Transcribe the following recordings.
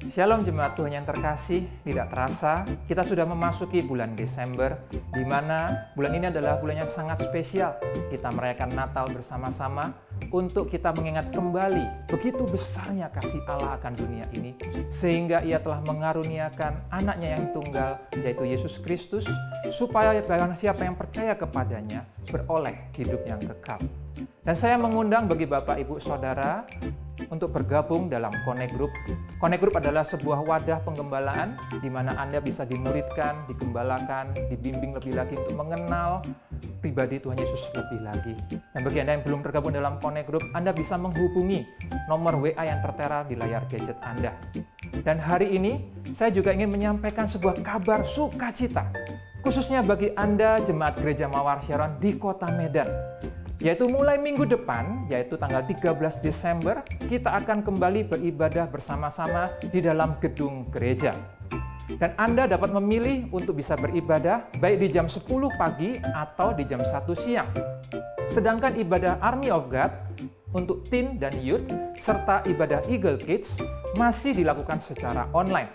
Shalom jemaat Tuhan yang terkasih, tidak terasa kita sudah memasuki bulan Desember, di mana bulan ini adalah bulan yang sangat spesial. Kita merayakan Natal bersama-sama untuk kita mengingat kembali begitu besarnya kasih Allah akan dunia ini, sehingga Ia telah mengaruniakan anaknya yang tunggal, yaitu Yesus Kristus, supaya barang siapa yang percaya kepadanya beroleh hidup yang kekal. Dan saya mengundang bagi Bapak, Ibu, Saudara untuk bergabung dalam Connect Group. Connect Group adalah sebuah wadah penggembalaan di mana Anda bisa dimuridkan, digembalakan, dibimbing lebih lagi untuk mengenal pribadi Tuhan Yesus lebih lagi. Dan bagi Anda yang belum tergabung dalam Connect Group, Anda bisa menghubungi nomor WA yang tertera di layar gadget Anda. Dan hari ini saya juga ingin menyampaikan sebuah kabar sukacita, khususnya bagi Anda jemaat Gereja Mawar Sharon di Kota Medan. Yaitu mulai minggu depan, yaitu tanggal 13 Desember, kita akan kembali beribadah bersama-sama di dalam gedung gereja. Dan Anda dapat memilih untuk bisa beribadah baik di jam 10 pagi atau di jam 1 siang. Sedangkan ibadah Army of God untuk teen dan youth, serta ibadah Eagle Kids masih dilakukan secara online.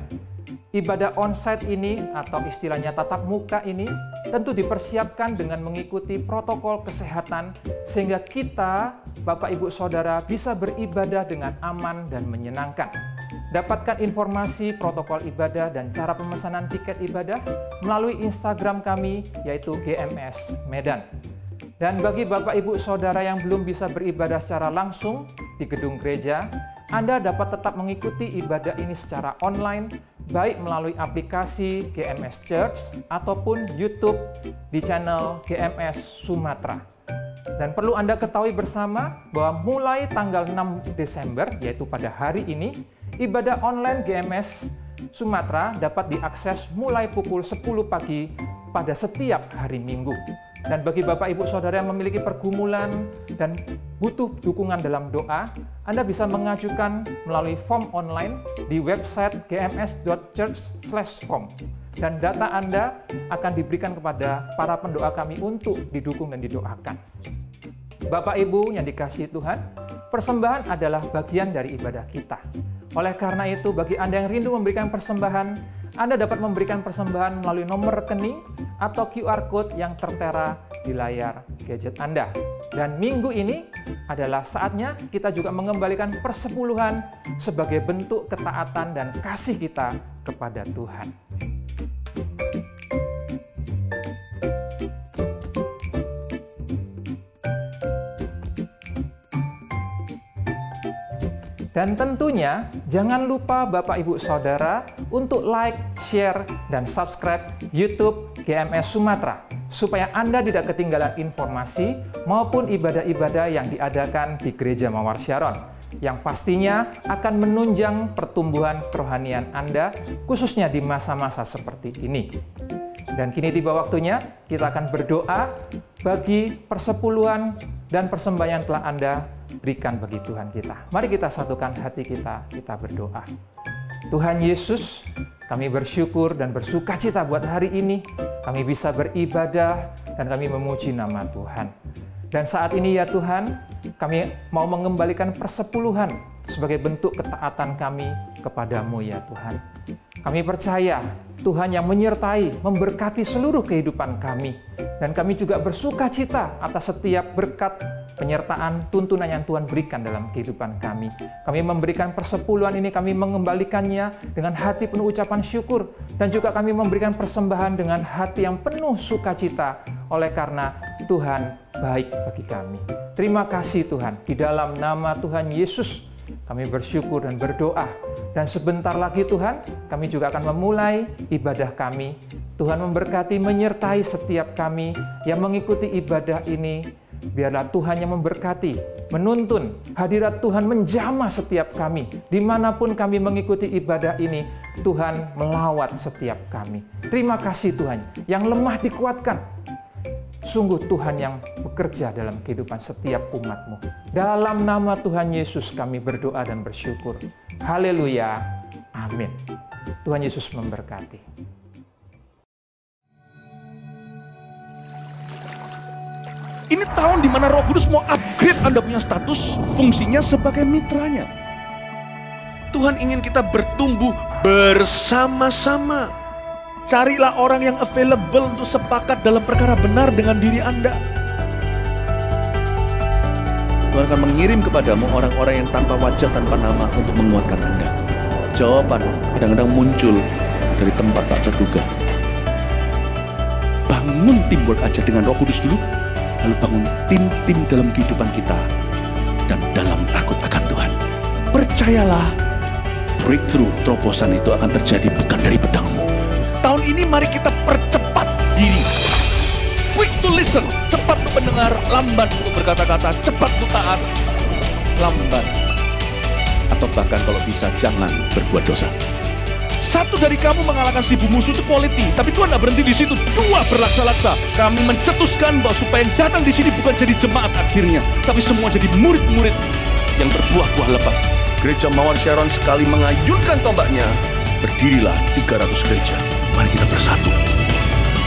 Ibadah onsite ini atau istilahnya tatap muka ini tentu dipersiapkan dengan mengikuti protokol kesehatan sehingga kita, Bapak Ibu Saudara, bisa beribadah dengan aman dan menyenangkan. Dapatkan informasi protokol ibadah dan cara pemesanan tiket ibadah melalui Instagram kami yaitu GMS Medan. Dan bagi Bapak Ibu Saudara yang belum bisa beribadah secara langsung di gedung gereja, Anda dapat tetap mengikuti ibadah ini secara online, baik melalui aplikasi GMS Church ataupun YouTube di channel GMS Sumatera. Dan perlu Anda ketahui bersama bahwa mulai tanggal 6 Desember, yaitu pada hari ini, ibadah online GMS Sumatera dapat diakses mulai pukul 10 pagi pada setiap hari Minggu. Dan bagi Bapak Ibu Saudara yang memiliki pergumulan dan butuh dukungan dalam doa, Anda bisa mengajukan melalui form online di website gms.church/form. Dan data Anda akan diberikan kepada para pendoa kami untuk didukung dan didoakan. Bapak Ibu yang dikasihi Tuhan, persembahan adalah bagian dari ibadah kita. Oleh karena itu, bagi Anda yang rindu memberikan persembahan, Anda dapat memberikan persembahan melalui nomor rekening atau QR Code yang tertera di layar gadget Anda. Dan minggu ini adalah saatnya kita juga mengembalikan persepuluhan sebagai bentuk ketaatan dan kasih kita kepada Tuhan. Dan tentunya jangan lupa Bapak Ibu Saudara untuk like, share, dan subscribe YouTube GMS Sumatera supaya Anda tidak ketinggalan informasi maupun ibadah-ibadah yang diadakan di Gereja Mawar Sharon yang pastinya akan menunjang pertumbuhan kerohanian Anda khususnya di masa-masa seperti ini. Dan kini tiba waktunya kita akan berdoa bagi persepuluhan dan persembahan yang telah Anda berikan bagi Tuhan kita. Mari kita satukan hati kita berdoa. Tuhan Yesus, kami bersyukur dan bersukacita buat hari ini. Kami bisa beribadah dan kami memuji nama Tuhan. Dan saat ini ya Tuhan, kami mau mengembalikan persepuluhan sebagai bentuk ketaatan kami kepadamu ya Tuhan. Kami percaya Tuhan yang menyertai, memberkati seluruh kehidupan kami. Dan kami juga bersukacita atas setiap berkat, penyertaan, tuntunan yang Tuhan berikan dalam kehidupan kami. Kami memberikan persepuluhan ini, kami mengembalikannya dengan hati penuh ucapan syukur. Dan juga kami memberikan persembahan dengan hati yang penuh sukacita oleh karena Tuhan baik bagi kami. Terima kasih Tuhan, di dalam nama Tuhan Yesus kami bersyukur dan berdoa. Dan sebentar lagi Tuhan, kami juga akan memulai ibadah kami. Tuhan memberkati, menyertai setiap kami yang mengikuti ibadah ini. Biarlah Tuhan yang memberkati, menuntun, hadirat Tuhan menjamah setiap kami. Dimanapun kami mengikuti ibadah ini, Tuhan melawat setiap kami. Terima kasih Tuhan, yang lemah dikuatkan. Sungguh Tuhan yang bekerja dalam kehidupan setiap umat-Mu. Dalam nama Tuhan Yesus kami berdoa dan bersyukur. Haleluya. Amin. Tuhan Yesus memberkati. Ini tahun di mana Roh Kudus mau upgrade Anda punya status fungsinya sebagai mitranya. Tuhan ingin kita bertumbuh bersama-sama. Carilah orang yang available untuk sepakat dalam perkara benar dengan diri Anda. Tuhan akan mengirim kepadamu orang-orang yang tanpa wajah, tanpa nama untuk menguatkan Anda. Jawaban kadang-kadang muncul dari tempat tak terduga. Bangun teamwork aja dengan Roh Kudus dulu, lalu bangun tim-tim dalam kehidupan kita dan dalam takut akan Tuhan. Percayalah, breakthrough, terobosan itu akan terjadi bukan dari pedangmu. Tahun ini mari kita percepat diri. Quick to listen, cepat untuk mendengar, lambat untuk berkata-kata, cepat untuk taat, lambat. Atau bahkan kalau bisa jangan berbuat dosa. Satu dari kamu mengalahkan 1000 musuh itu quality, tapi Tuhan tidak berhenti di situ. 2 berlaksa-laksa. Kami mencetuskan bahwa supaya yang datang di sini bukan jadi jemaat akhirnya, tapi semua jadi murid-murid yang berbuah-buah lebat. Gereja Mawar Sharon sekali mengayunkan tombaknya, berdirilah 300 gereja. Mari kita bersatu.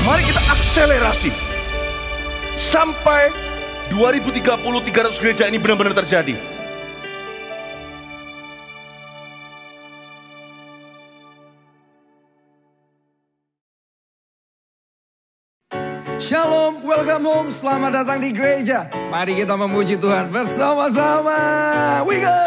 Mari kita akselerasi. Sampai 2030 300 gereja ini benar-benar terjadi. Shalom, welcome home, selamat datang di gereja. Mari kita memuji Tuhan bersama-sama. We go!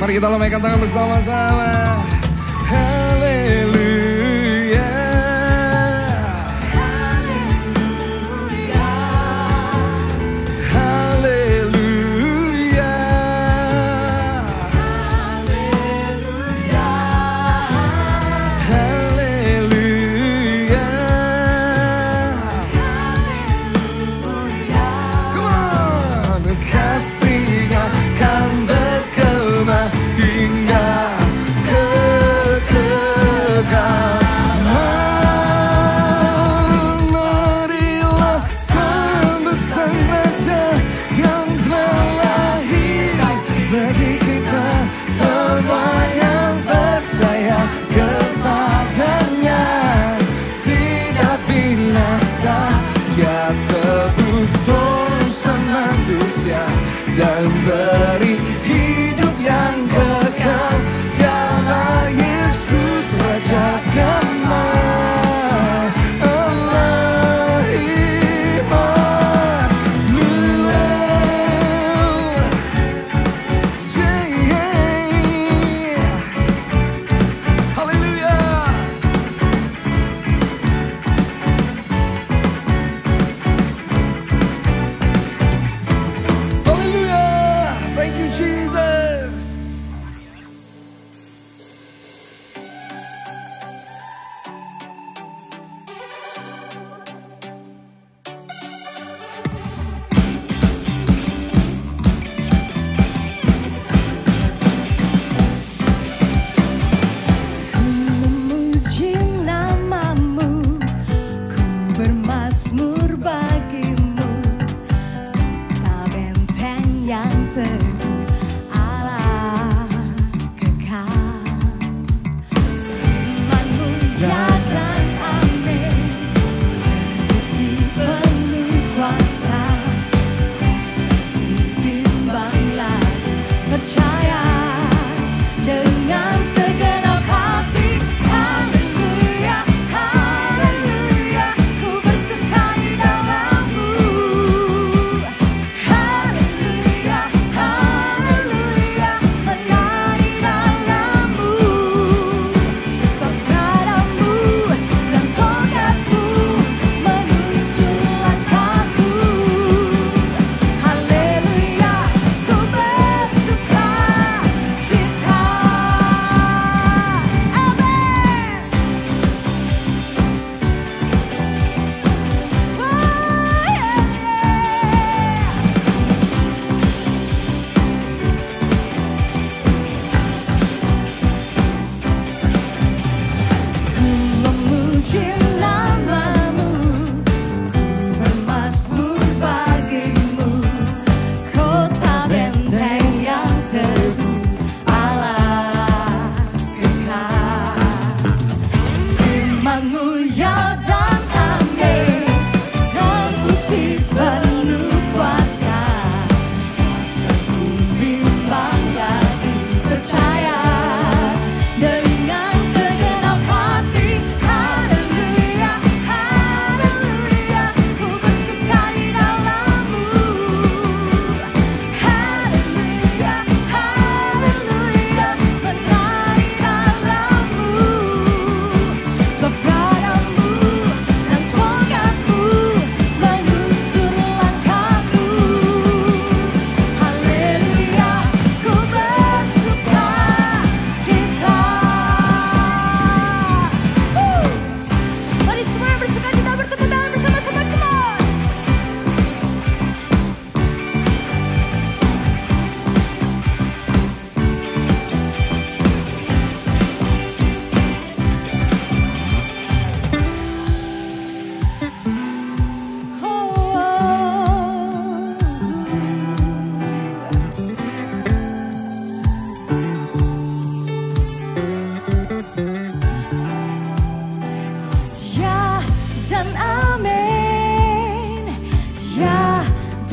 Mari kita lambaikan tangan bersama-sama. Haleluya.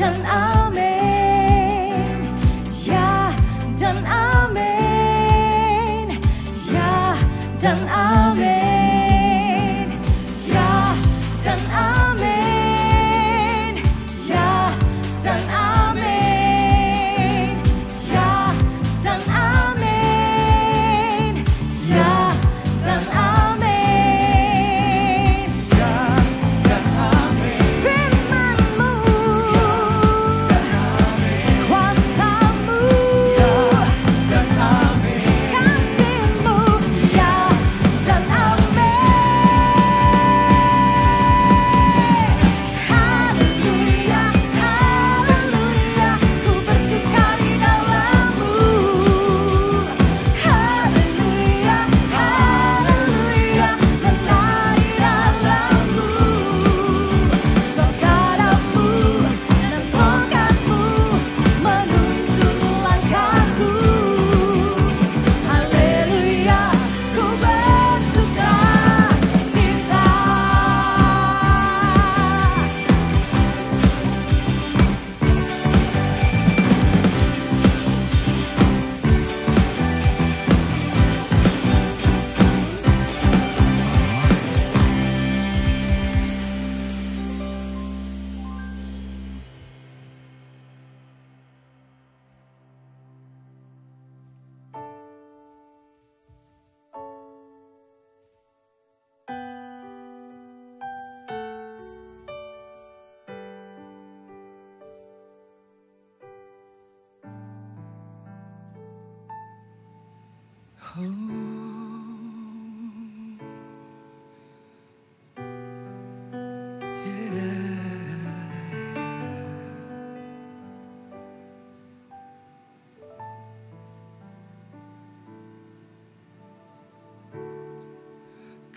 dan amin. Ya dan amin. Ya dan amin. Ya dan amin. Ya dan amin. Ya dan amin. Ya dan amin. Firman-Mu, kuasa-Mu, kasih-Mu, ya dan amin. Haleluya, haleluya, ku bersuka di dalam-Mu. Haleluya, haleluya, menari dalam-Mu. Sabdamu dan tongkat-Mu menuntun langkahku. Haleluya, ku bersuka cita.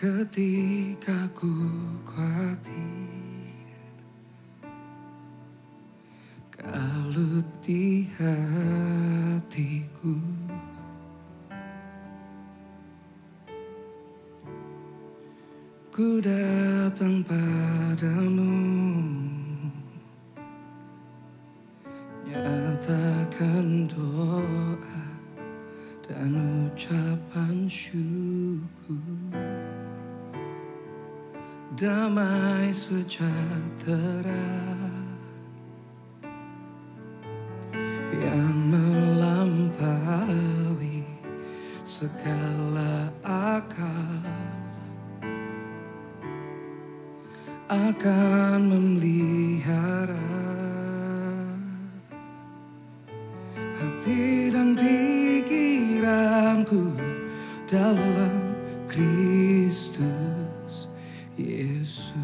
Ketika ku khawatir, kalut di hatiku, ku datang padamu, nyatakan doa dan ucapan syukur. Damai sejahtera yang melampaui segala akal akan memelihara hati dan pikiranku dalam Kristus Yesus.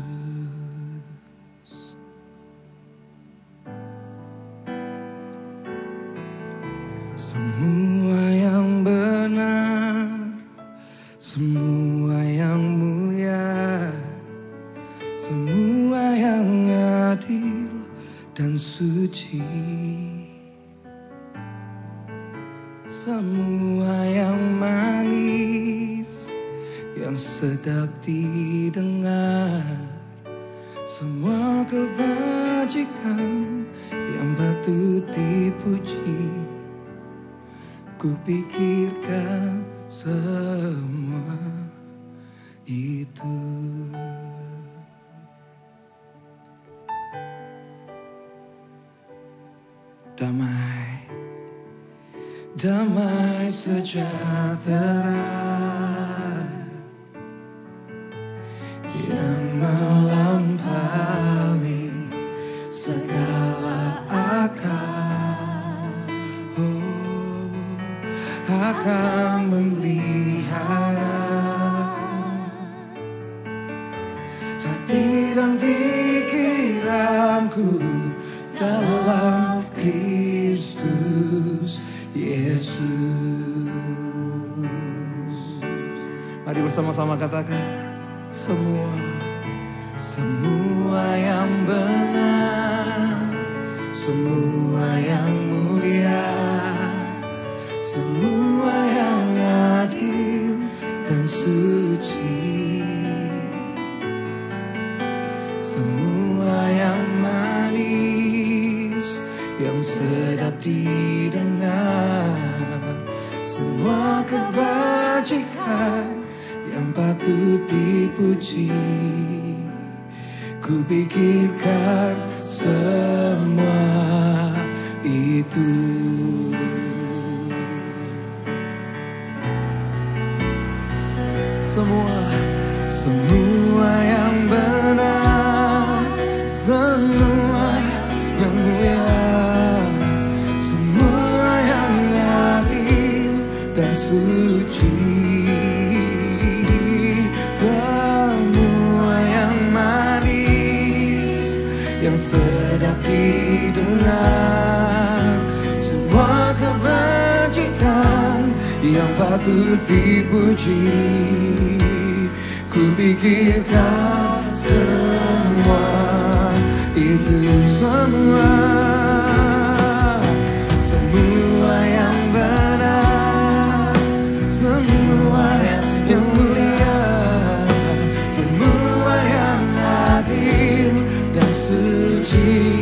Semua yang benar, semua yang mulia, semua yang adil dan suci, semua yang manis, yang sedap didengar, semua kebajikan yang patut dipuji, ku pikirkan semua itu. Damai, damai sejahtera yang melampaui segala akal, akan memelihara hati dan pikiranku dalam Kristus Yesus. Mari bersama-sama katakan, semua yang benar, semua yang mulia, semua yang adil dan suci, semua yang manis, yang sedap didengar, semua kebajikan yang patut dipuji. Ku pikirkan semua itu. Semua yang benar, semua yang mulia, semua yang adil dan suci, semua yang manis, yang sedap didengar, semua kebajikan yang patut dipuji. Ku pikirkan semua itu, semua yang benar, semua yang mulia, semua yang adil dan suci,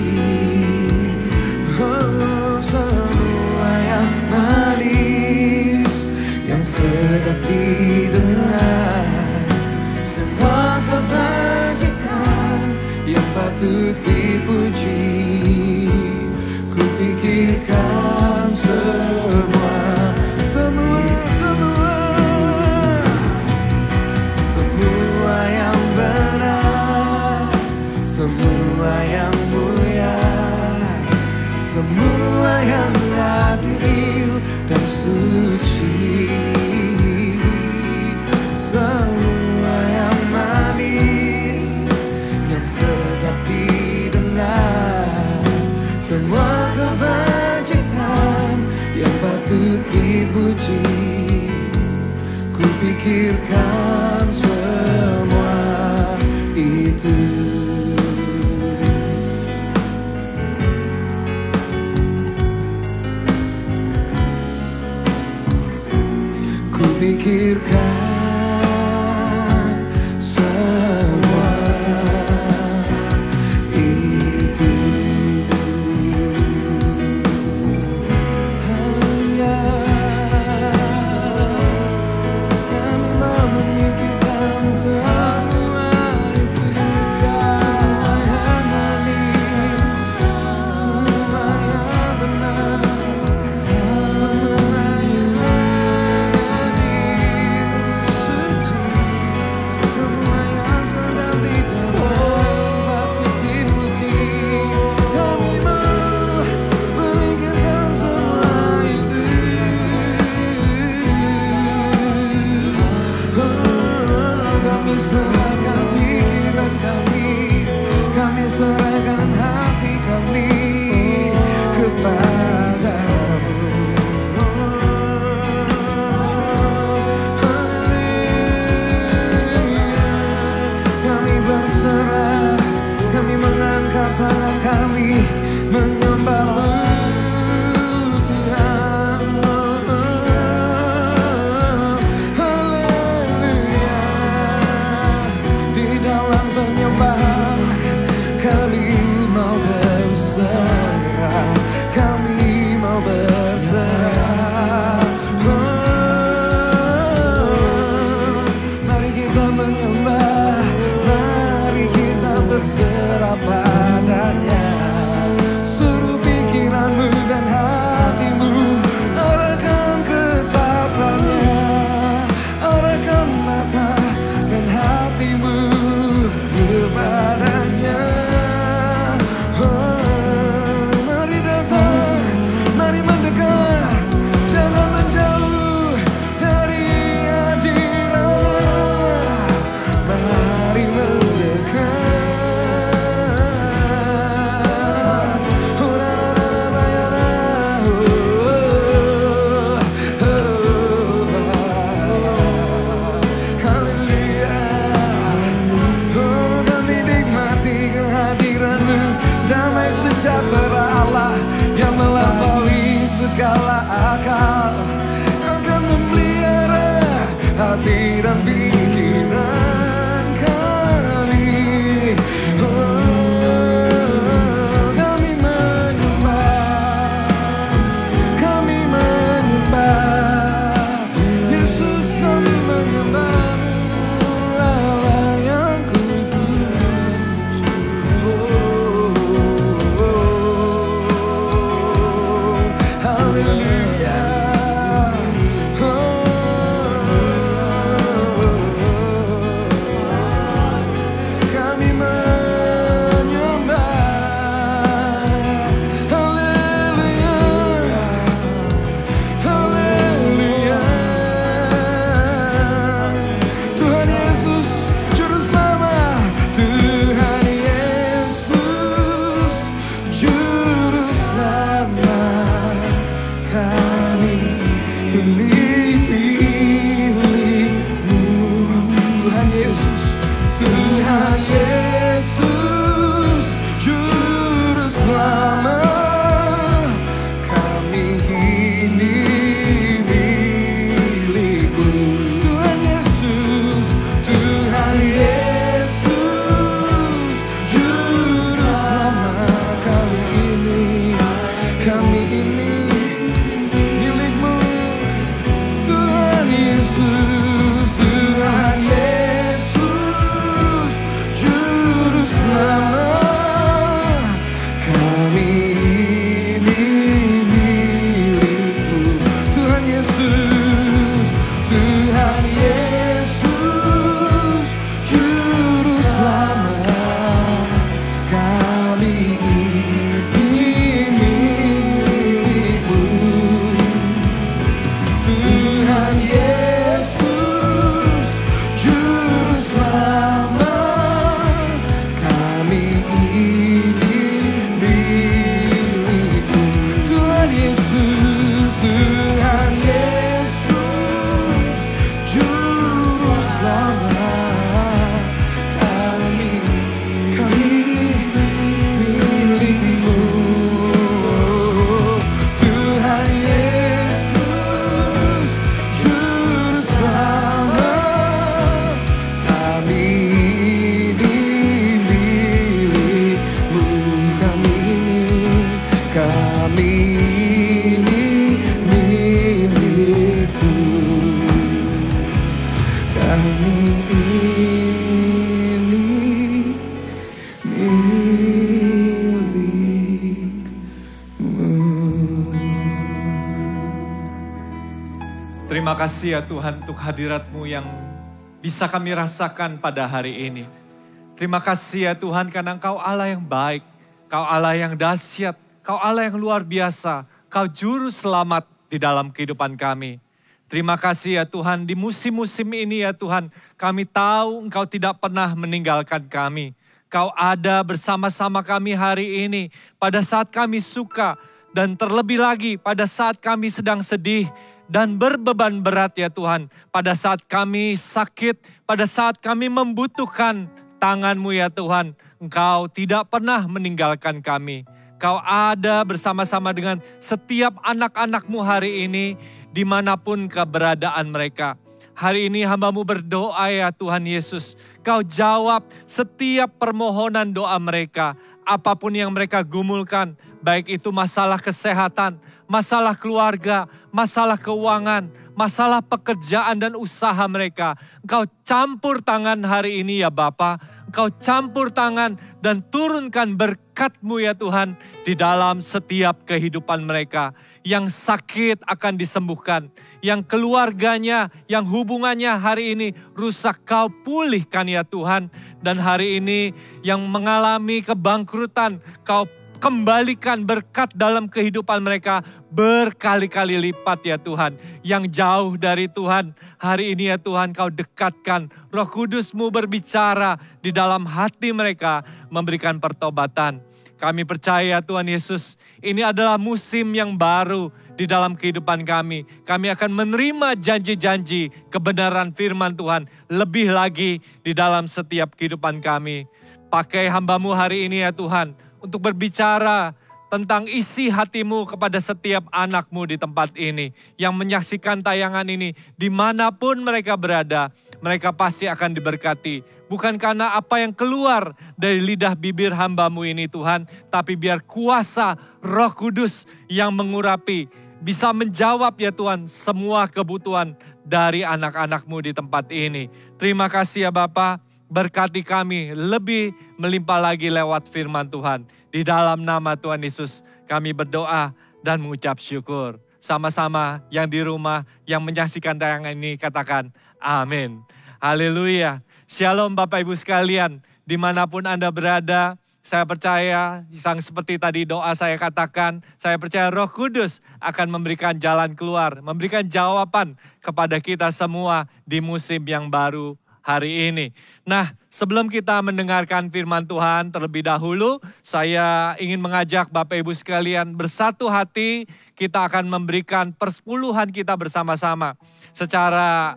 semua yang manis, yang sedap didengar, semua kebajikan yang patut dipuji. Ku pikirkan semua yang benar, semua yang mulia, semua yang adil dan suci, semua yang manis, yang sedap didengar, semua kebajikan yang patut dipuji. Ku pikirkan semua itu. Ku pikirkan semua itu. Haleluya, kami mau memikirkan semua itu, semua yang manis, semua yang benar, semua yang serahkan pikiran kami serahkan hati kami kepadamu. Haleluya, kami berserah, kami mengangkat tangan kami menyembah-Mu Tuhan. Kami mau berserah, kami mau berserah. Mari kita menyembah, mari kita berserah padanya. Suruh pikiranmu dan hatimu arahkan ke tatanya, arahkan mata dan hatimu kepadanya. Mari datang, mari mendekat, jangan menjauh dari hadiratnya. Mari mendekat. Haleluya, kami nikmati kehadiran-Mu, damai sejahtera Allah yang melampaui segala akal akan memelihara hati dan pikiran kami. Kami menyembah, kami ini milik-Mu. Kami ini milik-Mu. Terima kasih ya Tuhan untuk hadirat-Mu yang bisa kami rasakan pada hari ini. Terima kasih ya Tuhan karena Engkau Allah yang baik, Kau Allah yang dahsyat, Kau Allah yang luar biasa, Kau juru selamat di dalam kehidupan kami. Terima kasih ya Tuhan, di musim-musim ini ya Tuhan, kami tahu Engkau tidak pernah meninggalkan kami. Kau ada bersama-sama kami hari ini, pada saat kami suka, dan terlebih lagi pada saat kami sedang sedih, dan berbeban berat ya Tuhan. Pada saat kami sakit, pada saat kami membutuhkan tangan-Mu ya Tuhan. Engkau tidak pernah meninggalkan kami. Kau ada bersama-sama dengan setiap anak-anak-Mu hari ini, dimanapun keberadaan mereka. Hari ini hamba-Mu berdoa ya Tuhan Yesus. Kau jawab setiap permohonan doa mereka. Apapun yang mereka gumulkan, baik itu masalah kesehatan, masalah keluarga, masalah keuangan, masalah pekerjaan dan usaha mereka. Engkau campur tangan hari ini ya Bapa. Engkau campur tangan dan turunkan berkat-Mu ya Tuhan di dalam setiap kehidupan mereka. Yang sakit akan disembuhkan. Yang keluarganya, yang hubungannya hari ini rusak, Kau pulihkan ya Tuhan. Dan hari ini yang mengalami kebangkrutan, Kau kembalikan berkat dalam kehidupan mereka berkali-kali lipat ya Tuhan. Yang jauh dari Tuhan, hari ini ya Tuhan Kau dekatkan. Roh Kudus-Mu berbicara di dalam hati mereka, memberikan pertobatan. Kami percaya Tuhan Yesus, ini adalah musim yang baru di dalam kehidupan kami. Kami akan menerima janji-janji kebenaran firman Tuhan lebih lagi di dalam setiap kehidupan kami. Pakai hamba-Mu hari ini ya Tuhan, untuk berbicara tentang isi hati-Mu kepada setiap anak-Mu di tempat ini. Yang menyaksikan tayangan ini, dimanapun mereka berada, mereka pasti akan diberkati. Bukan karena apa yang keluar dari lidah bibir hamba-Mu ini Tuhan, tapi biar kuasa Roh Kudus yang mengurapi, bisa menjawab ya Tuhan semua kebutuhan dari anak-anak-Mu di tempat ini. Terima kasih ya Bapa. Berkati kami lebih melimpah lagi lewat firman Tuhan. Di dalam nama Tuhan Yesus kami berdoa dan mengucap syukur. Sama-sama yang di rumah, yang menyaksikan tayangan ini katakan amin. Haleluya. Shalom Bapak Ibu sekalian. Dimanapun Anda berada, saya percaya yang seperti tadi doa saya katakan, saya percaya Roh Kudus akan memberikan jalan keluar, memberikan jawaban kepada kita semua di musim yang baru hari ini. Nah, sebelum kita mendengarkan firman Tuhan terlebih dahulu, saya ingin mengajak Bapak Ibu sekalian bersatu hati, kita akan memberikan persepuluhan kita bersama-sama. Secara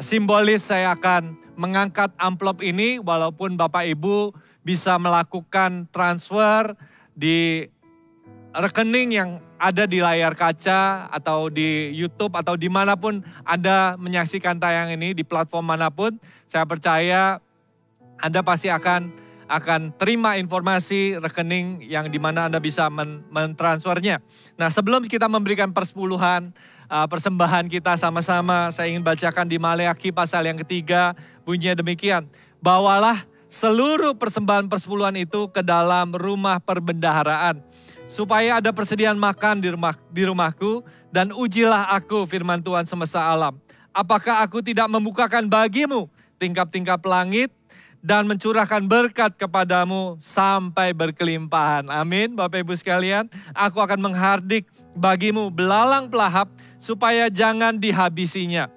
simbolis saya akan mengangkat amplop ini, walaupun Bapak Ibu bisa melakukan transfer di rekening yang ada di layar kaca atau di YouTube atau dimanapun Anda menyaksikan tayangan ini di platform manapun, saya percaya Anda pasti akan terima informasi rekening yang dimana Anda bisa mentransfernya. Nah, sebelum kita memberikan persepuluhan persembahan kita sama-sama, saya ingin bacakan di Maleakhi pasal yang ketiga, bunyinya demikian. Bawalah seluruh persembahan persepuluhan itu ke dalam rumah perbendaharaan, supaya ada persediaan makan di rumahku, dan ujilah aku firman Tuhan semesta alam. Apakah aku tidak membukakan bagimu tingkap-tingkap langit dan mencurahkan berkat kepadamu sampai berkelimpahan. Amin Bapak Ibu sekalian, aku akan menghardik bagimu belalang pelahap supaya jangan dihabisinya.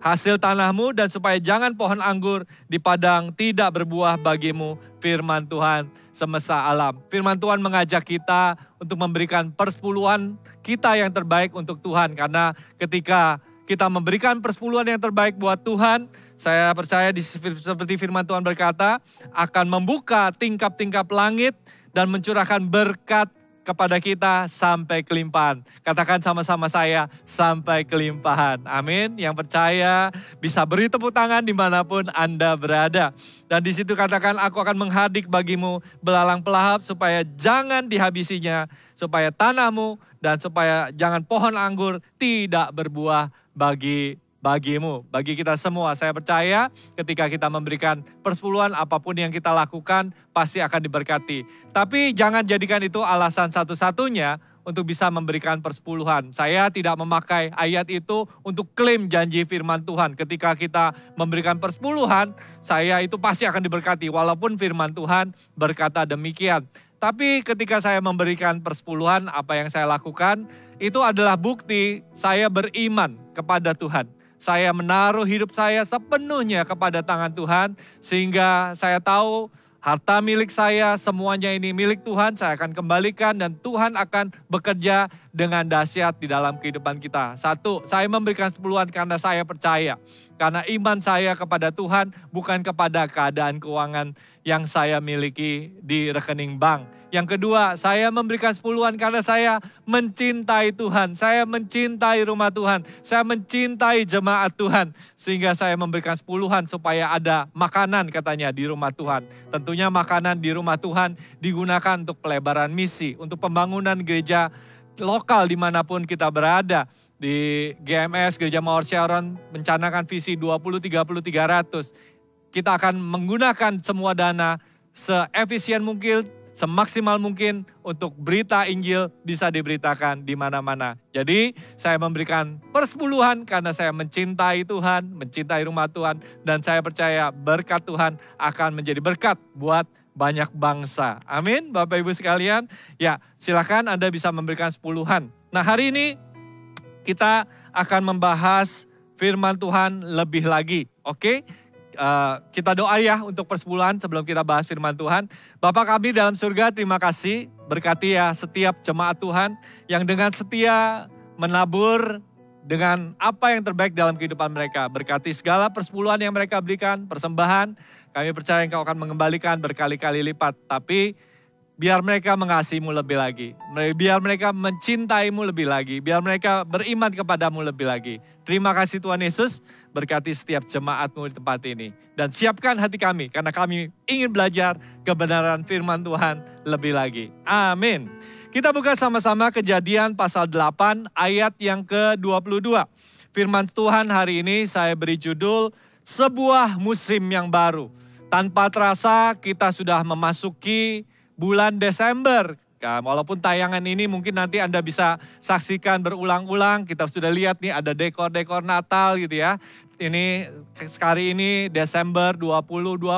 Hasil tanahmu dan supaya jangan pohon anggur di padang tidak berbuah bagimu, firman Tuhan semesta alam. Firman Tuhan mengajak kita untuk memberikan persepuluhan kita yang terbaik untuk Tuhan. Karena ketika kita memberikan persepuluhan yang terbaik buat Tuhan, saya percaya seperti firman Tuhan berkata, akan membuka tingkap-tingkap langit dan mencurahkan berkat kepada kita sampai kelimpahan. Katakan sama-sama saya, sampai kelimpahan. Amin. Yang percaya bisa beri tepuk tangan dimanapun Anda berada. Dan di situ katakan, aku akan menghadik bagimu belalang pelahap supaya jangan dihabisinya, supaya tanahmu dan supaya jangan pohon anggur tidak berbuah bagimu. Bagi kita semua, saya percaya ketika kita memberikan persepuluhan, apapun yang kita lakukan pasti akan diberkati. Tapi jangan jadikan itu alasan satu-satunya untuk bisa memberikan persepuluhan. Saya tidak memakai ayat itu untuk klaim janji firman Tuhan. Ketika kita memberikan persepuluhan, saya itu pasti akan diberkati. Walaupun firman Tuhan berkata demikian. Tapi ketika saya memberikan persepuluhan, apa yang saya lakukan, itu adalah bukti saya beriman kepada Tuhan. Saya menaruh hidup saya sepenuhnya kepada tangan Tuhan, sehingga saya tahu harta milik saya, semuanya ini milik Tuhan, saya akan kembalikan dan Tuhan akan bekerja dengan dahsyat di dalam kehidupan kita. Satu, saya memberikan sepuluhan karena saya percaya. Karena iman saya kepada Tuhan, bukan kepada keadaan keuangan yang saya miliki di rekening bank. Yang kedua, saya memberikan sepuluhan karena saya mencintai Tuhan. Saya mencintai rumah Tuhan. Saya mencintai jemaat Tuhan. Sehingga saya memberikan sepuluhan supaya ada makanan katanya di rumah Tuhan. Tentunya makanan di rumah Tuhan digunakan untuk pelebaran misi. Untuk pembangunan gereja lokal dimanapun kita berada. Di GMS, Gereja Mawar Sharon, mencanakan visi 20, 30, 300. Kita akan menggunakan semua dana seefisien mungkin, semaksimal mungkin untuk berita Injil bisa diberitakan di mana-mana. Jadi saya memberikan persepuluhan karena saya mencintai Tuhan, mencintai rumah Tuhan, dan saya percaya berkat Tuhan akan menjadi berkat buat banyak bangsa. Amin, Bapak Ibu sekalian. Ya, silakan Anda bisa memberikan sepuluhan. Nah, hari ini kita akan membahas firman Tuhan lebih lagi, oke? Kita doa ya untuk persepuluhan sebelum kita bahas firman Tuhan. Bapa kami dalam surga, terima kasih. Berkati ya setiap jemaat Tuhan yang dengan setia menabur dengan apa yang terbaik dalam kehidupan mereka. Berkati segala persepuluhan yang mereka berikan, persembahan. Kami percaya Engkau akan mengembalikan berkali-kali lipat. Tapi biar mereka mengasihimu lebih lagi. Biar mereka mencintaimu lebih lagi. Biar mereka beriman kepadamu lebih lagi. Terima kasih Tuhan Yesus, berkati setiap jemaatmu di tempat ini. Dan siapkan hati kami, karena kami ingin belajar kebenaran firman Tuhan lebih lagi. Amin. Kita buka sama-sama Kejadian pasal 8 ayat yang ke-22. Firman Tuhan hari ini saya beri judul, Sebuah Musim yang Baru. Tanpa terasa kita sudah memasuki bulan Desember. Walaupun tayangan ini mungkin nanti Anda bisa saksikan berulang-ulang. Kita sudah lihat nih ada dekor-dekor Natal gitu ya. Ini sekali ini Desember 2020.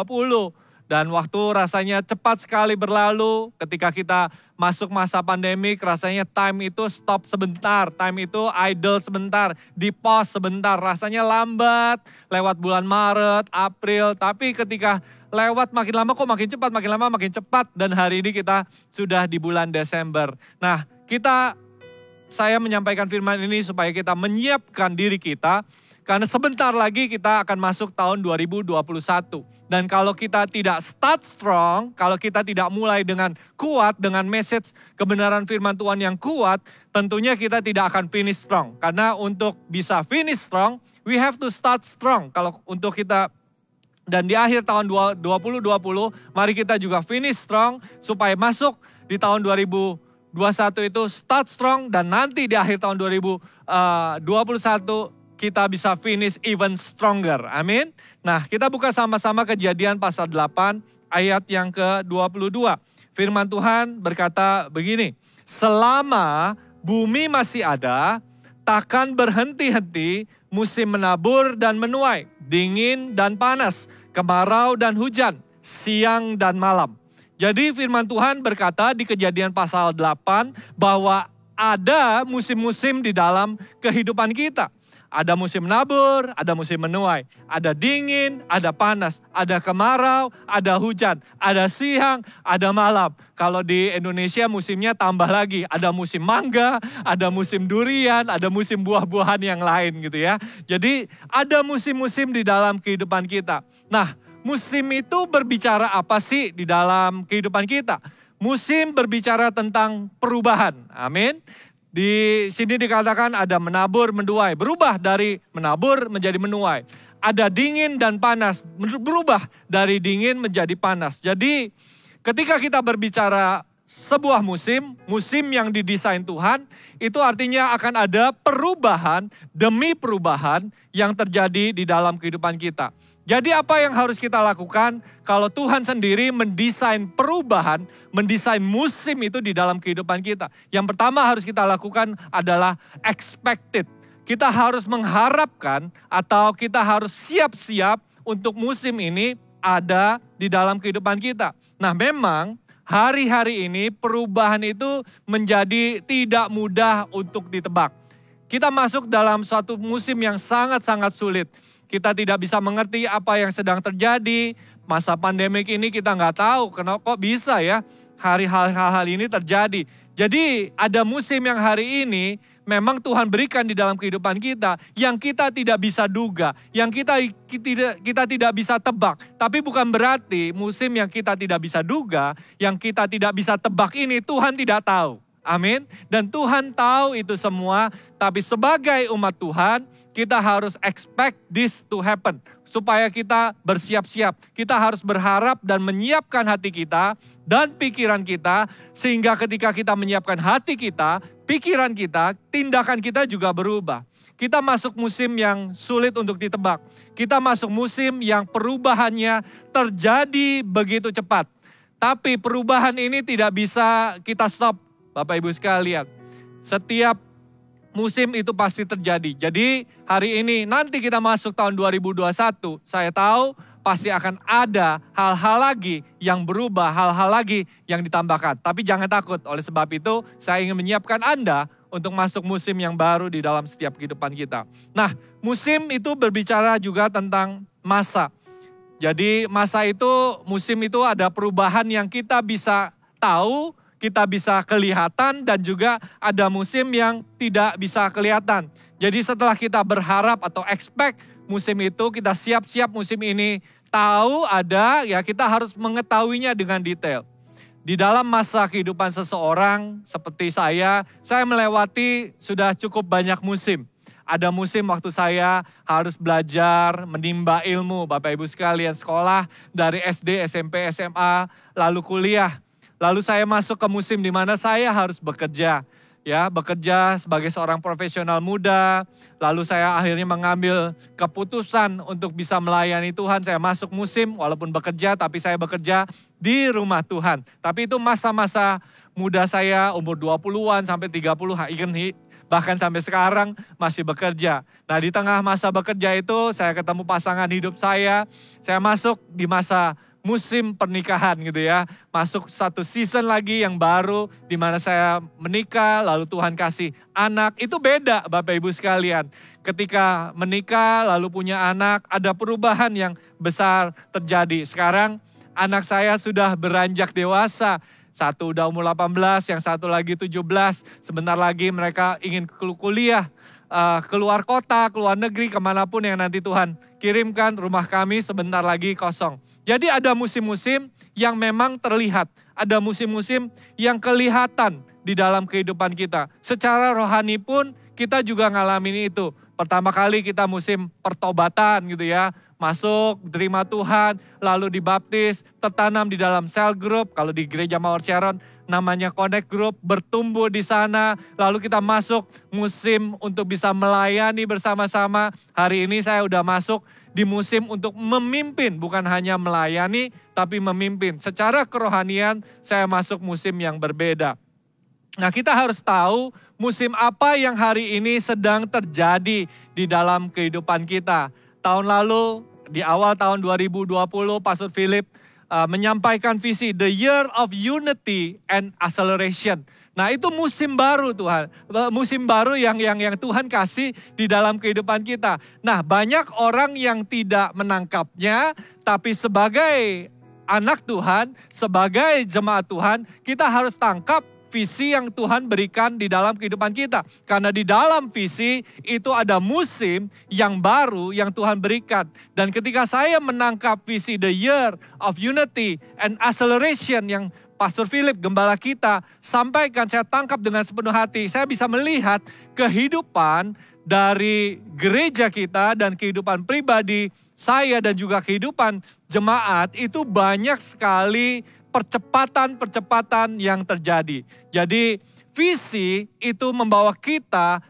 Dan waktu rasanya cepat sekali berlalu. Ketika kita masuk masa pandemik rasanya time itu stop sebentar. Time itu idle sebentar. Di pause sebentar. Rasanya lambat. Lewat bulan Maret, April. Tapi ketika lewat makin lama kok makin cepat, makin lama makin cepat. Dan hari ini kita sudah di bulan Desember. Nah, saya menyampaikan firman ini supaya kita menyiapkan diri kita. Karena sebentar lagi kita akan masuk tahun 2021. Dan kalau kita tidak start strong, kalau kita tidak mulai dengan kuat, dengan message kebenaran firman Tuhan yang kuat, tentunya kita tidak akan finish strong. Karena untuk bisa finish strong, we have to start strong. Kalau untuk kita. Dan di akhir tahun 2020, mari kita juga finish strong supaya masuk di tahun 2021 itu start strong dan nanti di akhir tahun 2021 kita bisa finish even stronger. Amin. Nah, kita buka sama-sama Kejadian pasal 8 ayat yang ke-22. Firman Tuhan berkata begini, selama bumi masih ada, takkan berhenti-henti musim menabur dan menuai, dingin dan panas, kemarau dan hujan, siang dan malam. Jadi firman Tuhan berkata di Kejadian pasal 8 bahwa ada musim-musim di dalam kehidupan kita. Ada musim menabur, ada musim menuai, ada dingin, ada panas, ada kemarau, ada hujan, ada siang, ada malam. Kalau di Indonesia musimnya tambah lagi, ada musim mangga, ada musim durian, ada musim buah-buahan yang lain gitu ya. Jadi ada musim-musim di dalam kehidupan kita. Nah, musim itu berbicara apa sih di dalam kehidupan kita? Musim berbicara tentang perubahan. Amin. Di sini dikatakan ada menabur, menuai. Berubah dari menabur menjadi menuai. Ada dingin dan panas. Berubah dari dingin menjadi panas. Jadi ketika kita berbicara sebuah musim yang didesain Tuhan, itu artinya akan ada perubahan demi perubahan yang terjadi di dalam kehidupan kita. Jadi apa yang harus kita lakukan kalau Tuhan sendiri mendesain perubahan, mendesain musim itu di dalam kehidupan kita? Yang pertama harus kita lakukan adalah expected. Kita harus mengharapkan atau kita harus siap-siap untuk musim ini ada di dalam kehidupan kita. Nah memang hari-hari ini perubahan itu menjadi tidak mudah untuk ditebak. Kita masuk dalam suatu musim yang sangat-sangat sulit. Kita tidak bisa mengerti apa yang sedang terjadi. Masa pandemik ini kita nggak tahu kenapa kok bisa ya hal-hal ini terjadi. Jadi ada musim yang hari ini memang Tuhan berikan di dalam kehidupan kita yang kita tidak bisa duga, yang kita tidak bisa tebak. Tapi bukan berarti musim yang kita tidak bisa duga, yang kita tidak bisa tebak ini Tuhan tidak tahu. Amin. Dan Tuhan tahu itu semua, tapi sebagai umat Tuhan kita harus expect this to happen. Supaya kita bersiap-siap. Kita harus berharap dan menyiapkan hati kita dan pikiran kita. Sehingga ketika kita menyiapkan hati kita, pikiran kita, tindakan kita juga berubah. Kita masuk musim yang sulit untuk ditebak. Kita masuk musim yang perubahannya terjadi begitu cepat. Tapi perubahan ini tidak bisa kita stop, Bapak Ibu sekalian. Setiap musim itu pasti terjadi. Jadi hari ini nanti kita masuk tahun 2021, saya tahu pasti akan ada hal-hal lagi yang berubah, hal-hal lagi yang ditambahkan. Tapi jangan takut, oleh sebab itu saya ingin menyiapkan Anda untuk masuk musim yang baru di dalam setiap kehidupan kita. Nah, musim itu berbicara juga tentang masa. Jadi musim itu ada perubahan yang kita bisa tahu, kita bisa kelihatan, dan juga ada musim yang tidak bisa kelihatan. Jadi setelah kita berharap atau expect musim itu, kita siap-siap musim ini tahu ada, ya kita harus mengetahuinya dengan detail. Di dalam masa kehidupan seseorang seperti saya melewati sudah cukup banyak musim. Ada musim waktu saya harus belajar, menimba ilmu, Bapak Ibu sekalian, sekolah dari SD, SMP, SMA, lalu kuliah. Lalu saya masuk ke musim di mana saya harus bekerja. Ya, bekerja sebagai seorang profesional muda. Lalu saya akhirnya mengambil keputusan untuk bisa melayani Tuhan. Saya masuk musim walaupun bekerja, tapi saya bekerja di rumah Tuhan. Tapi itu masa-masa muda saya, umur 20-an sampai 30, bahkan sampai sekarang masih bekerja. Nah, di tengah masa bekerja itu saya ketemu pasangan hidup saya masuk di masa musim pernikahan gitu ya. Masuk satu season lagi yang baru di mana saya menikah, lalu Tuhan kasih anak. Itu beda Bapak Ibu sekalian. Ketika menikah lalu punya anak, ada perubahan yang besar terjadi. Sekarang anak saya sudah beranjak dewasa. Satu udah umur 18, yang satu lagi 17. Sebentar lagi mereka ingin kuliah, keluar kota, keluar negeri, kemanapun yang nanti Tuhan kirimkan. Rumah kami sebentar lagi kosong. Jadi ada musim-musim yang memang terlihat. Ada musim-musim yang kelihatan di dalam kehidupan kita. Secara rohani pun kita juga ngalamin itu. Pertama kali kita musim pertobatan gitu ya. Masuk, terima Tuhan, lalu dibaptis, tertanam di dalam cell group. Kalau di Gereja Mawar Sharon namanya Connect Group, bertumbuh di sana. Lalu kita masuk musim untuk bisa melayani bersama-sama. Hari ini saya udah masuk di musim untuk memimpin, bukan hanya melayani, tapi memimpin. Secara kerohanian, saya masuk musim yang berbeda. Nah, kita harus tahu musim apa yang hari ini sedang terjadi di dalam kehidupan kita. Tahun lalu, di awal tahun 2020, Pastor Philip menyampaikan visi, The Year of Unity and Acceleration. Nah, itu musim baru Tuhan, musim baru yang Tuhan kasih di dalam kehidupan kita. Nah, banyak orang yang tidak menangkapnya, tapi sebagai anak Tuhan, sebagai jemaat Tuhan, kita harus tangkap visi yang Tuhan berikan di dalam kehidupan kita. Karena di dalam visi itu ada musim yang baru yang Tuhan berikan. Dan ketika saya menangkap visi The Year of Unity and Acceleration yang Pastor Philip, gembala kita, sampaikan, saya tangkap dengan sepenuh hati. Saya bisa melihat kehidupan dari gereja kita dan kehidupan pribadi saya dan juga kehidupan jemaat itu banyak sekali percepatan-percepatan yang terjadi. Jadi visi itu membawa kita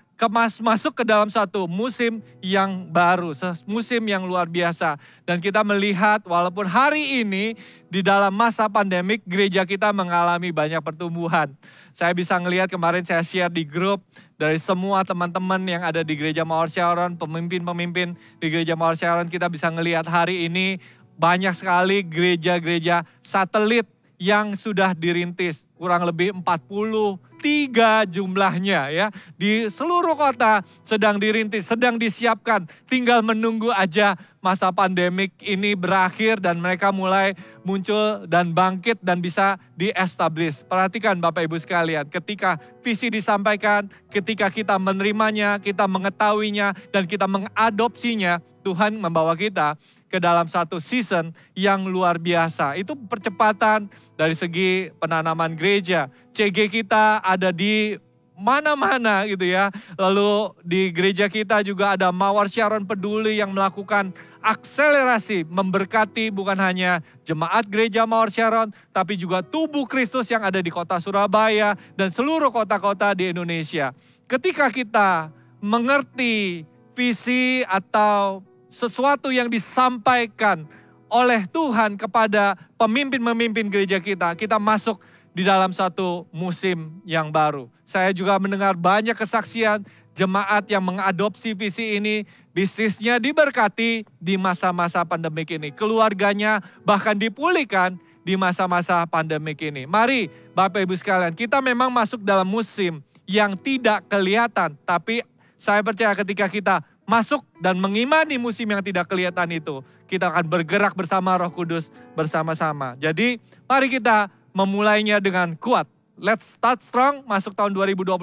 masuk ke dalam satu musim yang baru, musim yang luar biasa. Dan kita melihat walaupun hari ini di dalam masa pandemik gereja kita mengalami banyak pertumbuhan. Saya bisa ngelihat kemarin saya share di grup dari semua teman-teman yang ada di Gereja Mawar Sharon, pemimpin-pemimpin di Gereja Mawar Sharon, kita bisa ngelihat hari ini banyak sekali gereja-gereja satelit yang sudah dirintis, kurang lebih 43 jumlahnya ya. Di seluruh kota sedang dirintis, sedang disiapkan. Tinggal menunggu aja masa pandemik ini berakhir dan mereka mulai muncul dan bangkit dan bisa di-establish. Perhatikan Bapak Ibu sekalian, ketika visi disampaikan, ketika kita menerimanya, kita mengetahuinya, dan kita mengadopsinya, Tuhan membawa kita ke dalam satu season yang luar biasa. Itu percepatan dari segi penanaman gereja. CG kita ada di mana-mana gitu ya. Lalu di gereja kita juga ada Mawar Sharon Peduli yang melakukan akselerasi memberkati bukan hanya jemaat gereja Mawar Sharon, tapi juga tubuh Kristus yang ada di kota Surabaya dan seluruh kota-kota di Indonesia. Ketika kita mengerti visi atau sesuatu yang disampaikan oleh Tuhan kepada pemimpin-pemimpin gereja kita, kita masuk di dalam satu musim yang baru. Saya juga mendengar banyak kesaksian jemaat yang mengadopsi visi ini, bisnisnya diberkati di masa-masa pandemik ini. Keluarganya bahkan dipulihkan di masa-masa pandemik ini. Mari Bapak Ibu sekalian, kita memang masuk dalam musim yang tidak kelihatan, tapi saya percaya ketika kita masuk dan mengimani musim yang tidak kelihatan itu, kita akan bergerak bersama Roh Kudus bersama-sama. Jadi mari kita memulainya dengan kuat. Let's start strong, masuk tahun 2021.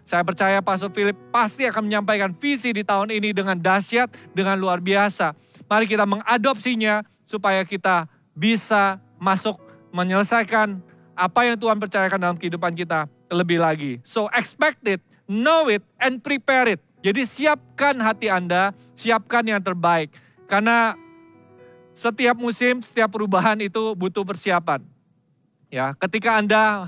Saya percaya Pastor Philip pasti akan menyampaikan visi di tahun ini dengan dahsyat, dengan luar biasa. Mari kita mengadopsinya supaya kita bisa masuk menyelesaikan apa yang Tuhan percayakan dalam kehidupan kita lebih lagi. So expect it, know it, and prepare it. Jadi siapkan hati Anda, siapkan yang terbaik. Karena setiap musim, setiap perubahan itu butuh persiapan. Ya, ketika Anda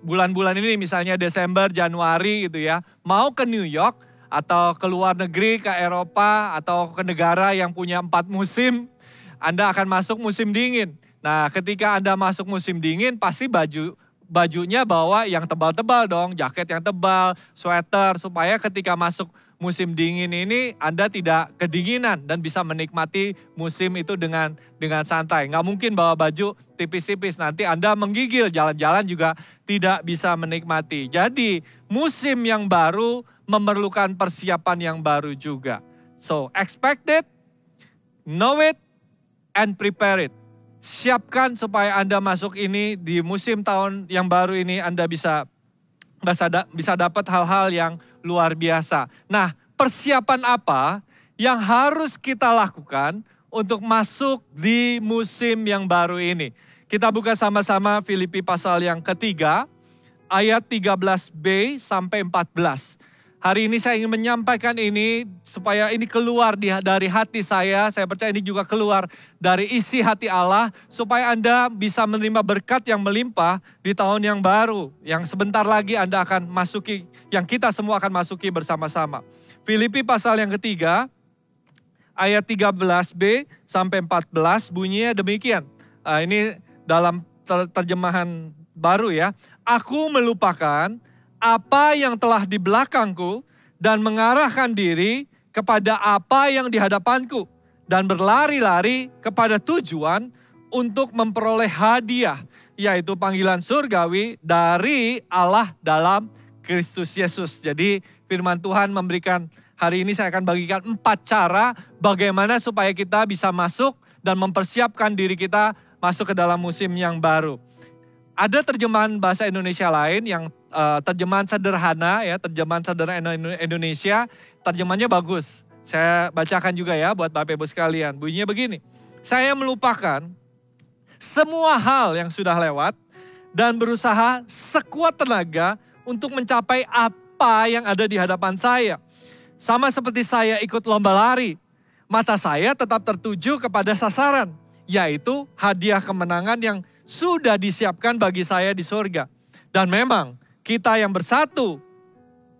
bulan-bulan ini misalnya Desember, Januari gitu ya, mau ke New York atau ke luar negeri, ke Eropa atau ke negara yang punya 4 musim, Anda akan masuk musim dingin. Nah, ketika Anda masuk musim dingin pasti bajunya bawa yang tebal-tebal dong, jaket yang tebal, sweater, supaya ketika masuk musim dingin ini Anda tidak kedinginan dan bisa menikmati musim itu dengan santai. Nggak mungkin bawa baju tipis-tipis, nanti Anda menggigil, jalan-jalan juga tidak bisa menikmati. Jadi musim yang baru memerlukan persiapan yang baru juga. So expect it, know it, and prepare it. Siapkan supaya Anda masuk ini di musim tahun yang baru ini Anda bisa dapat hal-hal yang luar biasa. Nah, persiapan apa yang harus kita lakukan untuk masuk di musim yang baru ini? Kita buka sama-sama Filipi pasal yang ketiga, ayat 13b sampai 14. Hari ini saya ingin menyampaikan ini supaya ini keluar dari hati saya. Saya percaya ini juga keluar dari isi hati Allah. Supaya Anda bisa menerima berkat yang melimpah di tahun yang baru. Yang sebentar lagi Anda akan masuki, yang kita semua akan masuki bersama-sama. Filipi pasal yang ketiga, ayat 13b sampai 14 bunyinya demikian. Ini dalam terjemahan baru ya. Aku melupakan apa yang telah di belakangku dan mengarahkan diri kepada apa yang di hadapanku dan berlari-lari kepada tujuan untuk memperoleh hadiah, yaitu panggilan surgawi dari Allah dalam Kristus Yesus. Jadi firman Tuhan memberikan, hari ini saya akan bagikan 4 cara bagaimana supaya kita bisa masuk dan mempersiapkan diri kita masuk ke dalam musim yang baru. Ada terjemahan bahasa Indonesia lain yang terjemahan sederhana ya, terjemahan sederhana Indonesia, terjemahannya bagus. Saya bacakan juga ya buat Bapak Ibu sekalian. Bunyinya begini, saya melupakan semua hal yang sudah lewat dan berusaha sekuat tenaga untuk mencapai apa yang ada di hadapan saya. Sama seperti saya ikut lomba lari, mata saya tetap tertuju kepada sasaran, yaitu hadiah kemenangan yang sudah disiapkan bagi saya di surga. Dan memang kita yang bersatu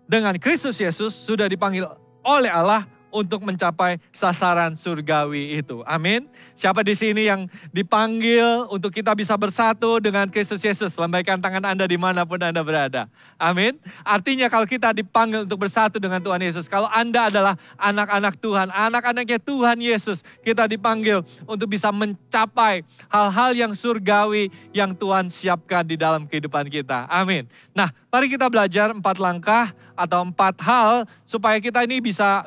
dengan Kristus Yesus sudah dipanggil oleh Allah untuk mencapai sasaran surgawi itu. Amin. Siapa di sini yang dipanggil untuk kita bisa bersatu dengan Kristus Yesus? Lambaikan tangan Anda dimanapun Anda berada. Amin. Artinya kalau kita dipanggil untuk bersatu dengan Tuhan Yesus, kalau Anda adalah anak-anak Tuhan, anak-anaknya Tuhan Yesus, kita dipanggil untuk bisa mencapai hal-hal yang surgawi yang Tuhan siapkan di dalam kehidupan kita. Amin. Nah, mari kita belajar 4 langkah atau 4 hal supaya kita ini bisa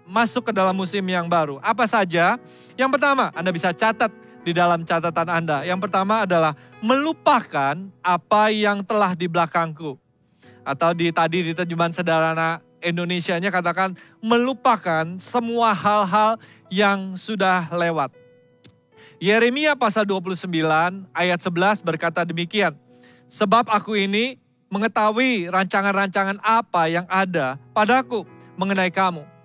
masuk ke dalam musim yang baru. Apa saja? Yang pertama, Anda bisa catat di dalam catatan Anda. Yang pertama adalah melupakan apa yang telah di belakangku. Atau tadi di terjemahan sederhana Indonesianya katakan melupakan semua hal-hal yang sudah lewat. Yeremia pasal 29 ayat 11 berkata demikian. Sebab aku ini mengetahui rancangan-rancangan apa yang ada padaku mengenai kamu.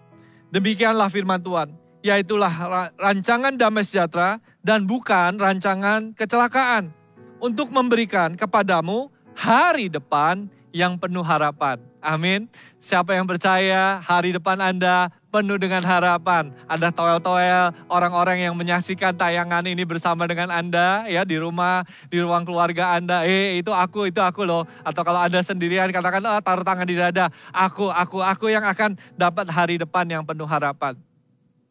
Demikianlah firman Tuhan, yaitulah rancangan damai sejahtera dan bukan rancangan kecelakaan, untuk memberikan kepadamu hari depan yang penuh harapan. Amin. Siapa yang percaya hari depan Anda penuh dengan harapan. Ada toel-toel orang-orang yang menyaksikan tayangan ini bersama dengan Anda ya di rumah, di ruang keluarga Anda. Itu aku loh. Atau kalau Anda sendirian katakan taruh tangan di dada. Aku yang akan dapat hari depan yang penuh harapan.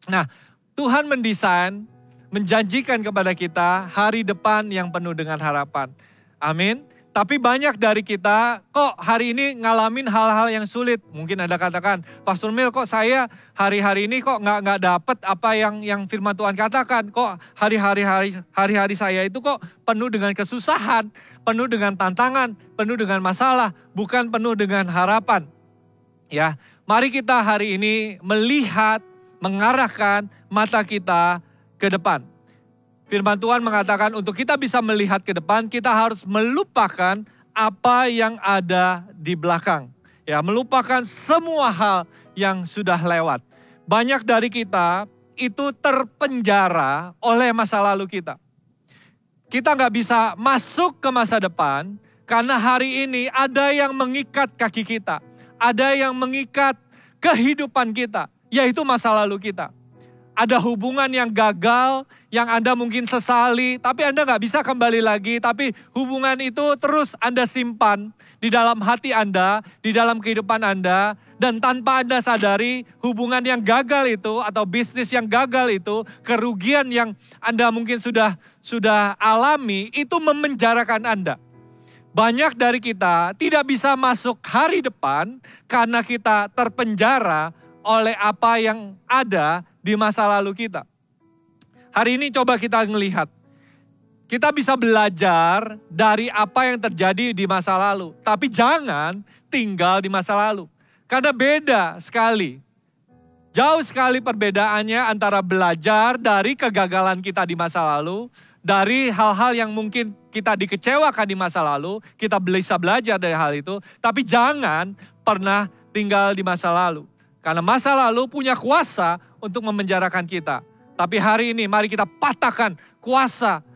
Nah, Tuhan mendesain, menjanjikan kepada kita hari depan yang penuh dengan harapan. Amin. Tapi banyak dari kita kok hari ini ngalamin hal-hal yang sulit. Mungkin Anda katakan, Pastor Mil kok saya hari-hari ini kok nggak dapat apa yang firman Tuhan katakan. Kok hari-hari saya itu kok penuh dengan kesusahan, penuh dengan tantangan, penuh dengan masalah, bukan penuh dengan harapan. Ya, mari kita hari ini melihat, mengarahkan mata kita ke depan. Firman Tuhan mengatakan untuk kita bisa melihat ke depan, kita harus melupakan apa yang ada di belakang. Ya, melupakan semua hal yang sudah lewat. Banyak dari kita itu terpenjara oleh masa lalu kita. Kita nggak bisa masuk ke masa depan karena hari ini ada yang mengikat kaki kita. Ada yang mengikat kehidupan kita, yaitu masa lalu kita. Ada hubungan yang gagal, yang Anda mungkin sesali, tapi Anda nggak bisa kembali lagi. Tapi hubungan itu terus Anda simpan di dalam hati Anda, di dalam kehidupan Anda. Dan tanpa Anda sadari, hubungan yang gagal itu atau bisnis yang gagal itu, kerugian yang Anda mungkin sudah alami, itu memenjarakan Anda. Banyak dari kita tidak bisa masuk hari depan karena kita terpenjara oleh apa yang ada di masa lalu kita. Hari ini coba kita melihat. Kita bisa belajar dari apa yang terjadi di masa lalu. Tapi jangan tinggal di masa lalu. Karena beda sekali. Jauh sekali perbedaannya antara belajar dari kegagalan kita di masa lalu. Dari hal-hal yang mungkin kita dikecewakan di masa lalu. Kita bisa belajar dari hal itu. Tapi jangan pernah tinggal di masa lalu. Karena masa lalu punya kuasa untuk memenjarakan kita. Tapi hari ini mari kita patahkan kuasa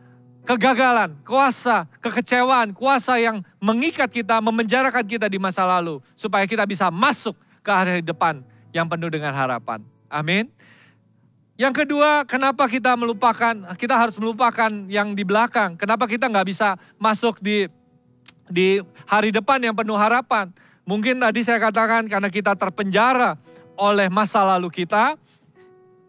kegagalan, kuasa kekecewaan, kuasa yang mengikat kita, memenjarakan kita di masa lalu. Supaya kita bisa masuk ke hari depan yang penuh dengan harapan. Amin. Yang kedua, kenapa kita harus melupakan yang di belakang. Kenapa kita nggak bisa masuk di hari depan yang penuh harapan. Mungkin tadi saya katakan karena kita terpenjara oleh masa lalu kita.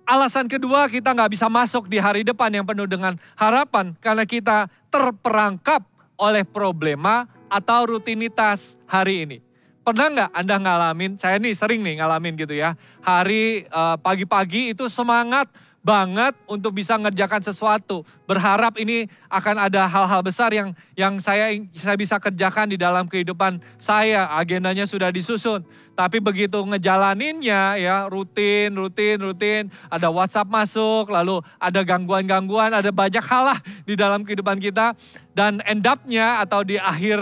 Alasan kedua kita nggak bisa masuk di hari depan yang penuh dengan harapan. Karena kita terperangkap oleh problema atau rutinitas hari ini. Pernah nggak Anda ngalamin, saya nih sering nih ngalamin gitu ya. Hari pagi-pagi itu semangat banget untuk bisa ngerjakan sesuatu. Berharap ini akan ada hal-hal besar yang saya bisa kerjakan di dalam kehidupan saya. Agendanya sudah disusun. Tapi begitu ngejalaninnya ya rutin. Ada WhatsApp masuk, lalu ada gangguan-gangguan, ada banyak hal lah di dalam kehidupan kita. Dan end up-nya atau di akhir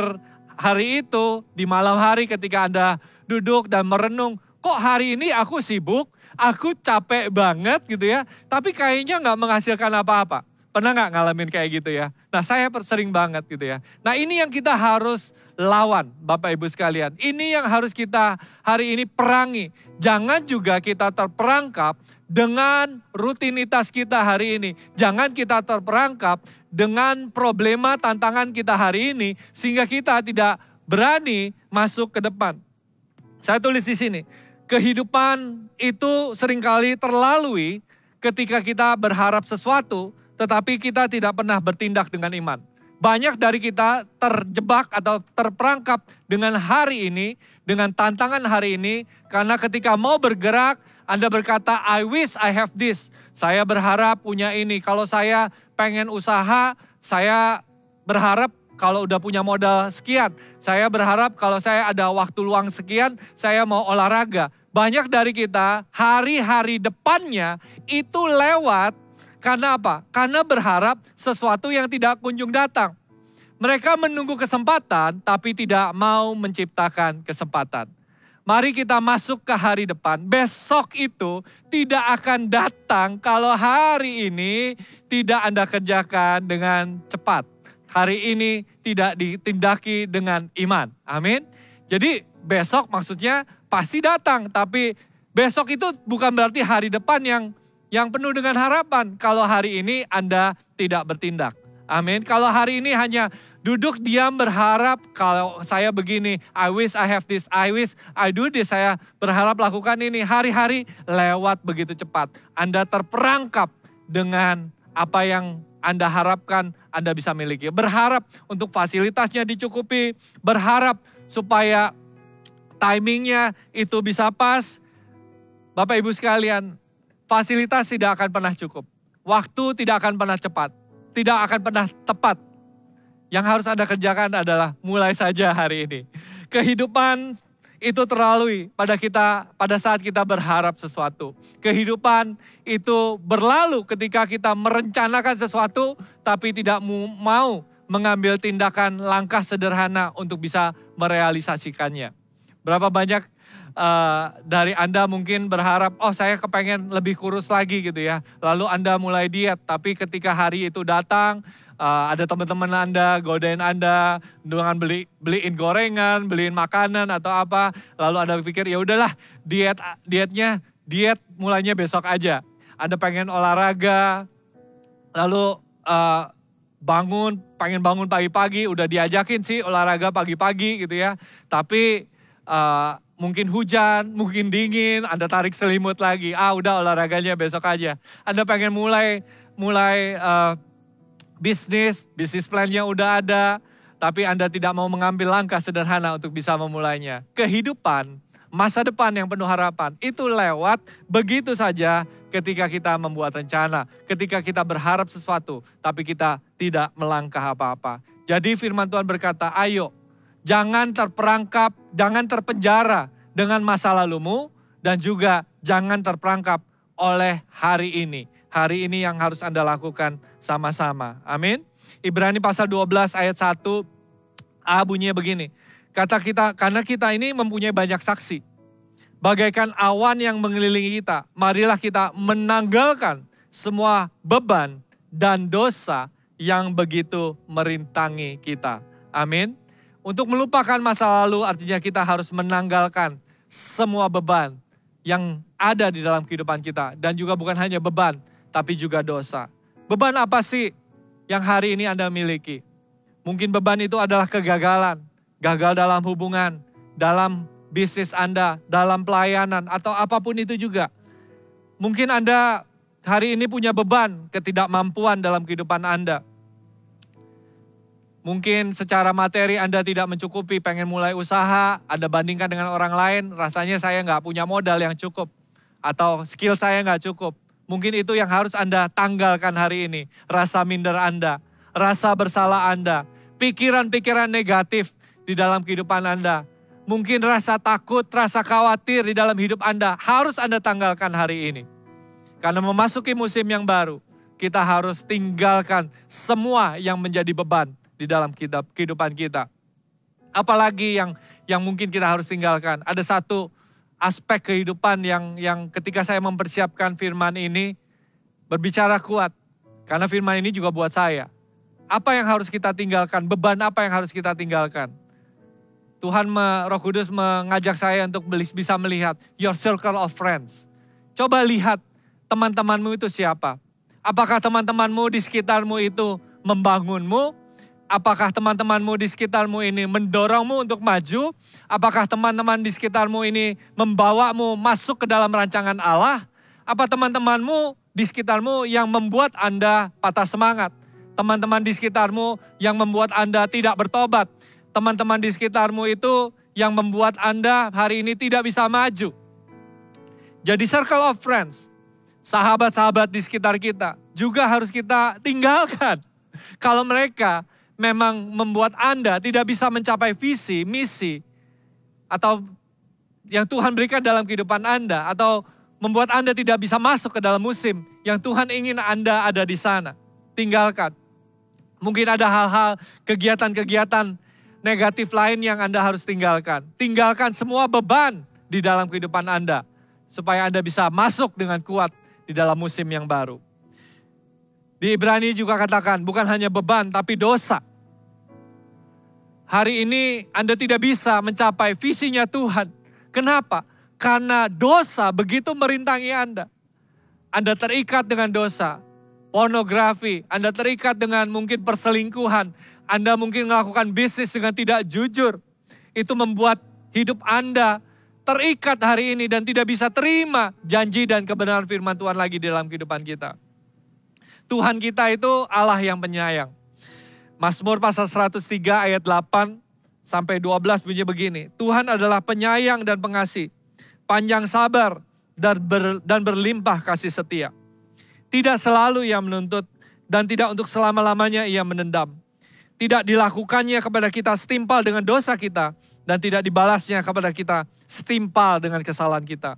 hari itu, di malam hari ketika Anda duduk dan merenung, kok hari ini aku sibuk, aku capek banget gitu ya, tapi kayaknya nggak menghasilkan apa-apa. Pernah nggak ngalamin kayak gitu ya? Nah saya sering banget gitu ya. Nah ini yang kita harus lawan Bapak Ibu sekalian. Ini yang harus kita hari ini perangi. Jangan juga kita terperangkap dengan rutinitas kita hari ini. Jangan kita terperangkap dengan problema tantangan kita hari ini. Sehingga kita tidak berani masuk ke depan. Saya tulis di sini. Kehidupan itu seringkali terlalui ketika kita berharap sesuatu, tetapi kita tidak pernah bertindak dengan iman. Banyak dari kita terjebak atau terperangkap dengan hari ini, dengan tantangan hari ini, karena ketika mau bergerak, Anda berkata, I wish I have this. Saya berharap punya ini. Kalau saya pengen usaha, saya berharap kalau udah punya modal sekian. Saya berharap kalau saya ada waktu luang sekian, saya mau olahraga. Banyak dari kita hari-hari depannya itu lewat karena apa? Karena berharap sesuatu yang tidak kunjung datang. Mereka menunggu kesempatan tapi tidak mau menciptakan kesempatan. Mari kita masuk ke hari depan. Besok itu tidak akan datang kalau hari ini tidak Anda kerjakan dengan cepat. Hari ini tidak ditindaki dengan iman. Amin. Jadi besok maksudnya pasti datang. Tapi besok itu bukan berarti hari depan yang penuh dengan harapan. Kalau hari ini Anda tidak bertindak. Amin. Kalau hari ini hanya duduk diam berharap kalau saya begini. I wish I have this. I wish I do this. Saya berharap lakukan ini. Hari-hari lewat begitu cepat. Anda terperangkap dengan apa yang Anda harapkan Anda bisa miliki. Berharap untuk fasilitasnya dicukupi. Berharap supaya timingnya itu bisa pas. Bapak Ibu sekalian, fasilitas tidak akan pernah cukup. Waktu tidak akan pernah cepat. Tidak akan pernah tepat. Yang harus Anda kerjakan adalah mulai saja hari ini. Kehidupan itu terlalui pada saat kita berharap sesuatu. Kehidupan itu berlalu ketika kita merencanakan sesuatu tapi tidak mau mengambil tindakan langkah sederhana untuk bisa merealisasikannya. Berapa banyak dari Anda mungkin berharap, oh saya kepengen lebih kurus lagi gitu ya. Lalu Anda mulai diet, tapi ketika hari itu datang, ada teman-teman Anda godain Anda dengan beliin gorengan, beliin makanan atau apa. Lalu Anda pikir ya udahlah diet mulainya besok aja. Anda pengen olahraga, lalu pengen bangun pagi-pagi, udah diajakin sih olahraga pagi-pagi gitu ya. Tapi mungkin hujan, mungkin dingin, Anda tarik selimut lagi. Udah olahraganya besok aja. Anda pengen mulai bisnis plan-nya udah ada, tapi Anda tidak mau mengambil langkah sederhana untuk bisa memulainya. Kehidupan, masa depan yang penuh harapan, itu lewat begitu saja ketika kita membuat rencana, ketika kita berharap sesuatu, tapi kita tidak melangkah apa-apa. Jadi firman Tuhan berkata, ayo, jangan terperangkap, jangan terpenjara dengan masa lalumu, dan juga jangan terperangkap oleh hari ini. Hari ini yang harus Anda lakukan sama-sama. Amin. Ibrani pasal 12 ayat 1 bunyinya begini. Karena kita ini mempunyai banyak saksi. Bagaikan awan yang mengelilingi kita. Marilah kita menanggalkan semua beban dan dosa yang begitu merintangi kita. Amin. Untuk melupakan masa lalu artinya kita harus menanggalkan semua beban yang ada di dalam kehidupan kita. Dan juga bukan hanya beban, tapi juga dosa. Beban apa sih yang hari ini Anda miliki? Mungkin beban itu adalah kegagalan. Gagal dalam hubungan, dalam bisnis Anda, dalam pelayanan, atau apapun itu juga. Mungkin Anda hari ini punya beban ketidakmampuan dalam kehidupan Anda. Mungkin secara materi Anda tidak mencukupi, pengen mulai usaha, Anda bandingkan dengan orang lain, rasanya saya nggak punya modal yang cukup. Atau skill saya nggak cukup. Mungkin itu yang harus Anda tanggalkan hari ini. Rasa minder Anda, rasa bersalah Anda, pikiran-pikiran negatif di dalam kehidupan Anda. Mungkin rasa takut, rasa khawatir di dalam hidup Anda harus Anda tanggalkan hari ini. Karena memasuki musim yang baru, kita harus tinggalkan semua yang menjadi beban di dalam kehidupan kita. Apalagi yang mungkin kita harus tinggalkan. Ada satu aspek kehidupan yang ketika saya mempersiapkan firman ini, berbicara kuat. Karena firman ini juga buat saya. Apa yang harus kita tinggalkan? Beban apa yang harus kita tinggalkan? Tuhan Roh Kudus mengajak saya untuk bisa melihat your circle of friends. Coba lihat teman-temanmu itu siapa. Apakah teman-temanmu di sekitarmu itu membangunmu? Apakah teman-temanmu di sekitarmu ini mendorongmu untuk maju? Apakah teman-teman di sekitarmu ini membawamu masuk ke dalam rancangan Allah? Apa teman-temanmu di sekitarmu yang membuat Anda patah semangat? Teman-teman di sekitarmu yang membuat Anda tidak bertobat? Teman-teman di sekitarmu itu yang membuat Anda hari ini tidak bisa maju. Jadi circle of friends, sahabat-sahabat di sekitar kita juga harus kita tinggalkan. Kalau mereka memang membuat Anda tidak bisa mencapai visi, misi, atau yang Tuhan berikan dalam kehidupan Anda, atau membuat Anda tidak bisa masuk ke dalam musim yang Tuhan ingin Anda ada di sana. Tinggalkan. Mungkin ada hal-hal, kegiatan-kegiatan negatif lain yang Anda harus tinggalkan. Tinggalkan semua beban di dalam kehidupan Anda. Supaya Anda bisa masuk dengan kuat di dalam musim yang baru. Di Ibrani juga katakan, bukan hanya beban tapi dosa. Hari ini Anda tidak bisa mencapai visinya Tuhan. Kenapa? Karena dosa begitu merintangi Anda. Anda terikat dengan dosa. Pornografi, Anda terikat dengan mungkin perselingkuhan. Anda mungkin melakukan bisnis dengan tidak jujur. Itu membuat hidup Anda terikat hari ini dan tidak bisa terima janji dan kebenaran firman Tuhan lagi di dalam kehidupan kita. Tuhan kita itu Allah yang penyayang. Mazmur pasal 103 ayat 8 sampai 12 bunyi begini. Tuhan adalah penyayang dan pengasih, panjang sabar dan berlimpah kasih setia. Tidak selalu ia menuntut dan tidak untuk selama-lamanya ia menendam. Tidak dilakukannya kepada kita setimpal dengan dosa kita dan tidak dibalasnya kepada kita setimpal dengan kesalahan kita.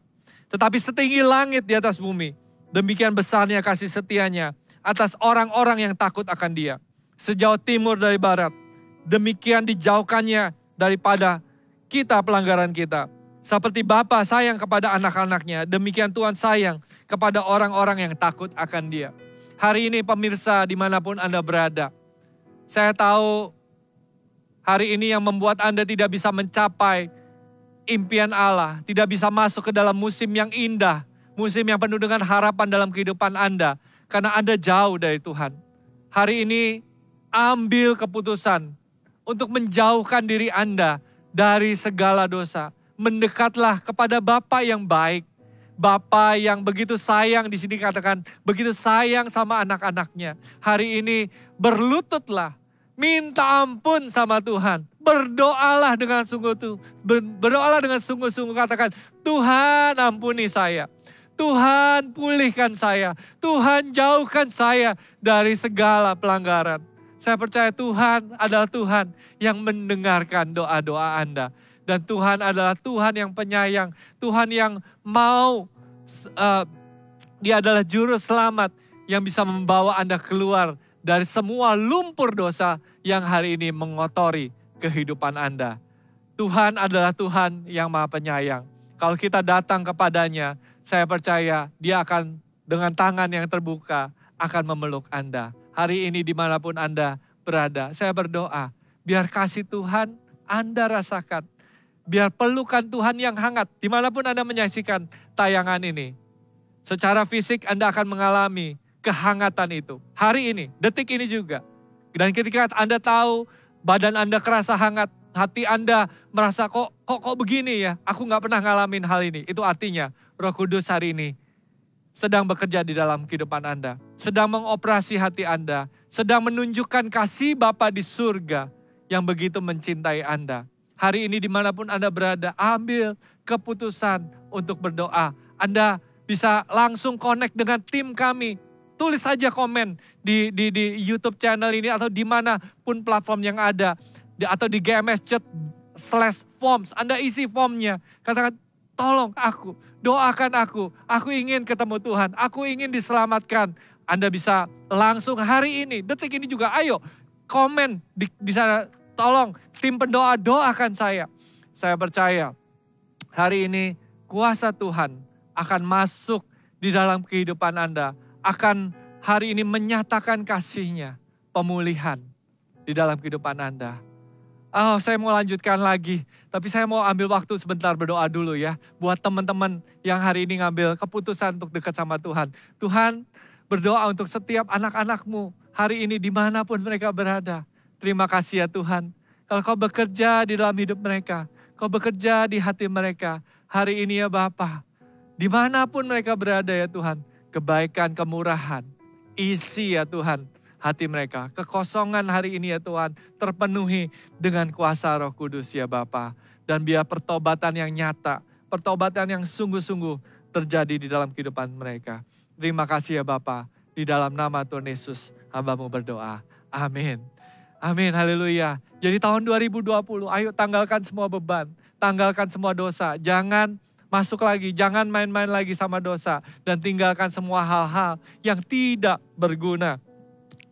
Tetapi setinggi langit di atas bumi, demikian besarnya kasih setianya atas orang-orang yang takut akan Dia. Sejauh timur dari barat, demikian dijauhkannya daripada kita pelanggaran kita. Seperti Bapa sayang kepada anak-anaknya, demikian Tuhan sayang kepada orang-orang yang takut akan Dia. Hari ini pemirsa dimanapun Anda berada, saya tahu hari ini yang membuat Anda tidak bisa mencapai impian Allah, tidak bisa masuk ke dalam musim yang indah, musim yang penuh dengan harapan dalam kehidupan Anda, karena Anda jauh dari Tuhan. Hari ini ambil keputusan untuk menjauhkan diri Anda dari segala dosa. Mendekatlah kepada Bapa yang baik, Bapa yang begitu sayang, di sini katakan begitu sayang sama anak-anaknya. Hari ini berlututlah, minta ampun sama Tuhan. Berdoalah dengan sungguh-sungguh, katakan, Tuhan ampuni saya. Tuhan pulihkan saya. Tuhan jauhkan saya dari segala pelanggaran. Saya percaya Tuhan adalah Tuhan yang mendengarkan doa-doa Anda. Dan Tuhan adalah Tuhan yang penyayang. Tuhan yang mau, Dia adalah juru selamat yang bisa membawa Anda keluar dari semua lumpur dosa yang hari ini mengotori kehidupan Anda. Tuhan adalah Tuhan yang Maha Penyayang. Kalau kita datang kepadanya, saya percaya Dia akan dengan tangan yang terbuka akan memeluk Anda. Hari ini dimanapun Anda berada, saya berdoa, biar kasih Tuhan Anda rasakan. Biar pelukan Tuhan yang hangat, dimanapun Anda menyaksikan tayangan ini. Secara fisik Anda akan mengalami kehangatan itu. Hari ini, detik ini juga. Dan ketika Anda tahu badan Anda kerasa hangat, hati Anda merasa kok begini ya, aku gak pernah ngalamin hal ini. Itu artinya Roh Kudus hari ini sedang bekerja di dalam kehidupan Anda. Sedang mengoperasi hati Anda. Sedang menunjukkan kasih Bapa di surga yang begitu mencintai Anda. Hari ini dimanapun Anda berada, ambil keputusan untuk berdoa. Anda bisa langsung connect dengan tim kami. Tulis saja komen di YouTube channel ini atau dimanapun platform yang ada. Atau di GMS Chat/forms. Anda isi formnya. Katakan, tolong aku, doakan aku ingin ketemu Tuhan, aku ingin diselamatkan. Anda bisa langsung hari ini, detik ini juga, ayo komen di sana, tolong tim pendoa doakan saya. Saya percaya hari ini kuasa Tuhan akan masuk di dalam kehidupan Anda, akan hari ini menyatakan kasih-Nya, pemulihan di dalam kehidupan Anda. Oh, saya mau lanjutkan lagi. Tapi saya mau ambil waktu sebentar berdoa dulu ya. Buat teman-teman yang hari ini ngambil keputusan untuk dekat sama Tuhan. Tuhan, berdoa untuk setiap anak-anak-Mu hari ini dimanapun mereka berada. Terima kasih ya Tuhan. Kalau Kau bekerja di dalam hidup mereka. Kau bekerja di hati mereka. Hari ini ya Bapa. Dimanapun mereka berada ya Tuhan. Kebaikan, kemurahan. Isi ya Tuhan hati mereka. Kekosongan hari ini ya Tuhan terpenuhi dengan kuasa Roh Kudus ya Bapa. Dan biar pertobatan yang nyata, pertobatan yang sungguh-sungguh terjadi di dalam kehidupan mereka. Terima kasih ya Bapa. Di dalam nama Tuhan Yesus hamba-Mu berdoa. Amin. Amin, haleluya. Jadi tahun 2020 ayo tanggalkan semua beban. Tanggalkan semua dosa. Jangan masuk lagi, jangan main-main lagi sama dosa. Dan tinggalkan semua hal-hal yang tidak berguna.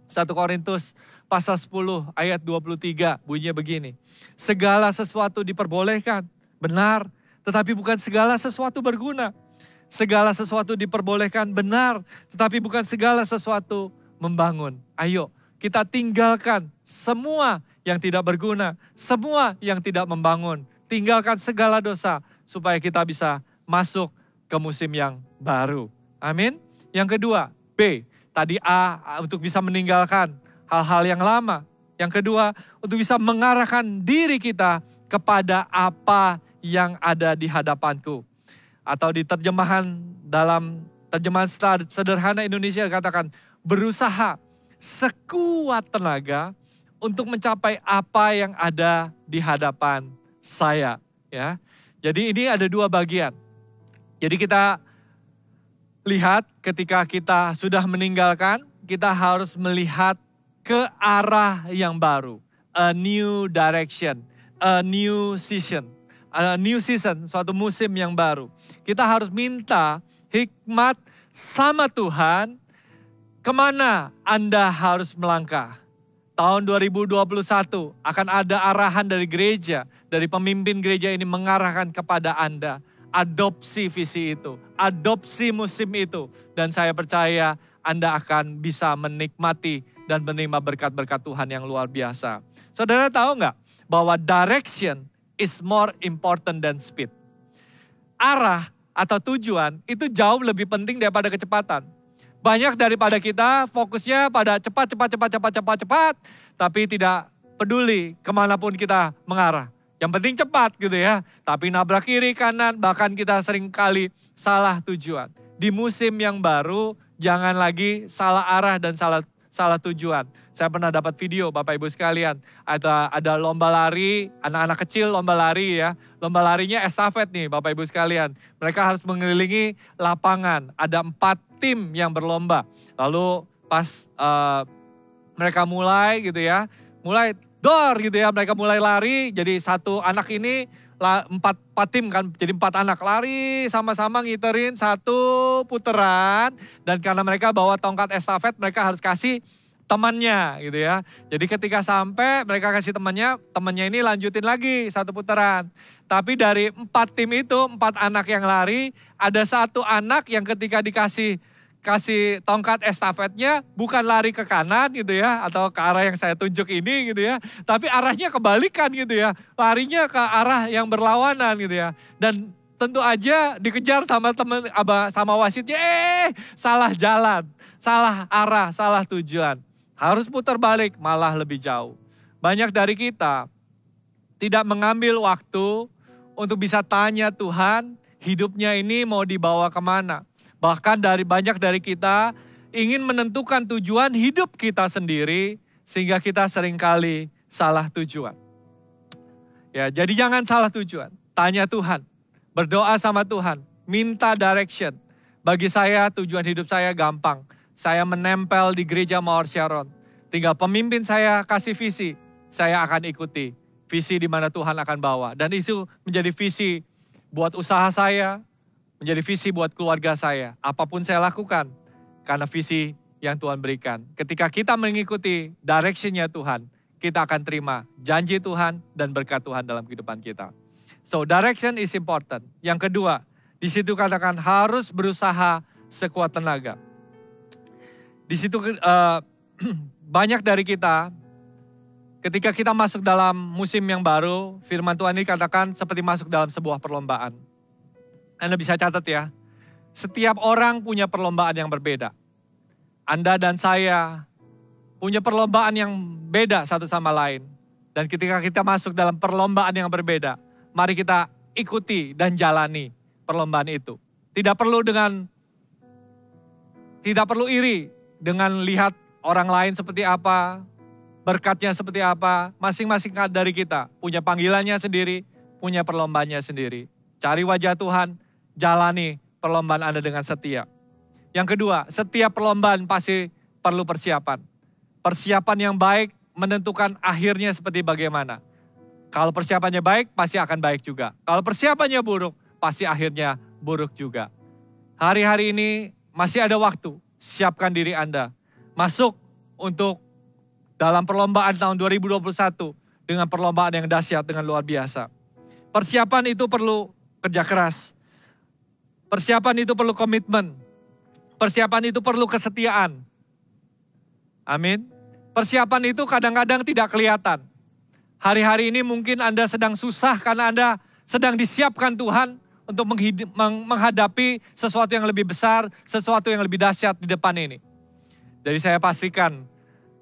1 Korintus pasal 10 ayat 23 bunyinya begini. Segala sesuatu diperbolehkan, benar. Tetapi bukan segala sesuatu berguna. Segala sesuatu diperbolehkan, benar. Tetapi bukan segala sesuatu membangun. Ayo kita tinggalkan semua yang tidak berguna. Semua yang tidak membangun. Tinggalkan segala dosa supaya kita bisa masuk ke musim yang baru. Amin. Yang kedua, B. Tadi A untuk bisa meninggalkan hal-hal yang lama. Yang kedua, untuk bisa mengarahkan diri kita kepada apa yang ada di hadapanku. Atau di dalam terjemahan sederhana Indonesia katakan, berusaha sekuat tenaga untuk mencapai apa yang ada di hadapan saya. Ya. Jadi ini ada dua bagian. Jadi kita lihat ketika kita sudah meninggalkan, kita harus melihat ke arah yang baru. A new direction, a new season. A new season, suatu musim yang baru. Kita harus minta hikmat sama Tuhan, kemana Anda harus melangkah. Tahun 2021 akan ada arahan dari gereja, dari pemimpin gereja ini mengarahkan kepada Anda. Adopsi visi itu, adopsi musim itu. Dan saya percaya Anda akan bisa menikmati dan menerima berkat-berkat Tuhan yang luar biasa. Saudara tahu nggak bahwa direction is more important than speed. Arah atau tujuan itu jauh lebih penting daripada kecepatan. Banyak daripada kita fokusnya pada cepat, tapi tidak peduli kemanapun kita mengarah. Yang penting cepat gitu ya. Tapi nabrak kiri, kanan, bahkan kita sering kali salah tujuan. Di musim yang baru, jangan lagi salah arah dan salah tujuan. Saya pernah dapat video Bapak Ibu sekalian. Ada lomba lari, anak-anak kecil lomba lari ya. Lomba larinya estafet nih Bapak Ibu sekalian. Mereka harus mengelilingi lapangan. Ada 4 tim yang berlomba. Lalu pas mereka mulai gitu ya. Mulai dor gitu ya, mereka mulai lari. Jadi satu anak ini 4 tim kan, jadi 4 anak lari sama-sama ngiterin 1 putaran. Dan karena mereka bawa tongkat estafet, mereka harus kasih temannya gitu ya. Jadi ketika sampai mereka kasih temannya ini lanjutin lagi 1 putaran. Tapi dari 4 tim itu, 4 anak yang lari, ada 1 anak yang ketika dikasih tongkat estafetnya bukan lari ke kanan gitu ya, atau ke arah yang saya tunjuk ini gitu ya, tapi arahnya kebalikan gitu ya, larinya ke arah yang berlawanan gitu ya. Dan tentu aja dikejar sama sama wasitnya, salah jalan, salah arah, salah tujuan. Harus putar balik, malah lebih jauh. Banyak dari kita tidak mengambil waktu untuk bisa tanya Tuhan, hidupnya ini mau dibawa kemana. Bahkan banyak dari kita ingin menentukan tujuan hidup kita sendiri, sehingga kita seringkali salah tujuan. Ya, jadi jangan salah tujuan. Tanya Tuhan, berdoa sama Tuhan, minta direction. Bagi saya tujuan hidup saya gampang. Saya menempel di gereja Mawar Sharon. Tinggal pemimpin saya kasih visi, saya akan ikuti. Visi di mana Tuhan akan bawa. Dan itu menjadi visi buat usaha saya, menjadi visi buat keluarga saya. Apapun saya lakukan, karena visi yang Tuhan berikan. Ketika kita mengikuti direction-nya Tuhan, kita akan terima janji Tuhan dan berkat Tuhan dalam kehidupan kita. So, direction is important. Yang kedua, di situ katakan harus berusaha sekuat tenaga. Di situ banyak dari kita, ketika kita masuk dalam musim yang baru, firman Tuhan ini katakan seperti masuk dalam sebuah perlombaan. Anda bisa catat ya, setiap orang punya perlombaan yang berbeda. Anda dan saya punya perlombaan yang beda satu sama lain. Dan ketika kita masuk dalam perlombaan yang berbeda, mari kita ikuti dan jalani perlombaan itu. Tidak perlu iri dengan lihat orang lain seperti apa, berkatnya seperti apa. Masing-masing dari kita punya panggilannya sendiri, punya perlombaannya sendiri. Cari wajah Tuhan, jalani perlombaan Anda dengan setia. Yang kedua, setiap perlombaan pasti perlu persiapan. Persiapan yang baik menentukan akhirnya seperti bagaimana. Kalau persiapannya baik, pasti akan baik juga. Kalau persiapannya buruk, pasti akhirnya buruk juga. Hari-hari ini masih ada waktu. Siapkan diri Anda. Masuk untuk dalam perlombaan tahun 2021 dengan perlombaan yang dahsyat, dengan luar biasa. Persiapan itu perlu kerja keras. Persiapan itu perlu komitmen. Persiapan itu perlu kesetiaan. Amin. Persiapan itu kadang-kadang tidak kelihatan. Hari-hari ini mungkin Anda sedang susah karena Anda sedang disiapkan Tuhan untuk menghadapi sesuatu yang lebih besar, sesuatu yang lebih dahsyat di depan ini. Jadi saya pastikan,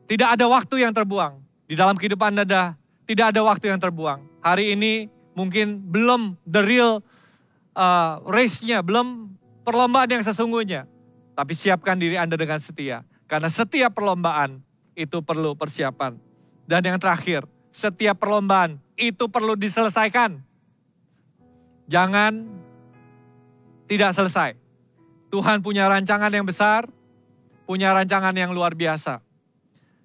tidak ada waktu yang terbuang. Di dalam kehidupan Anda, tidak ada waktu yang terbuang. Hari ini mungkin belum the real race-nya, belum perlombaan yang sesungguhnya. Tapi siapkan diri Anda dengan setia. Karena setiap perlombaan itu perlu persiapan. Dan yang terakhir, setiap perlombaan itu perlu diselesaikan. Jangan tidak selesai. Tuhan punya rancangan yang besar, punya rancangan yang luar biasa.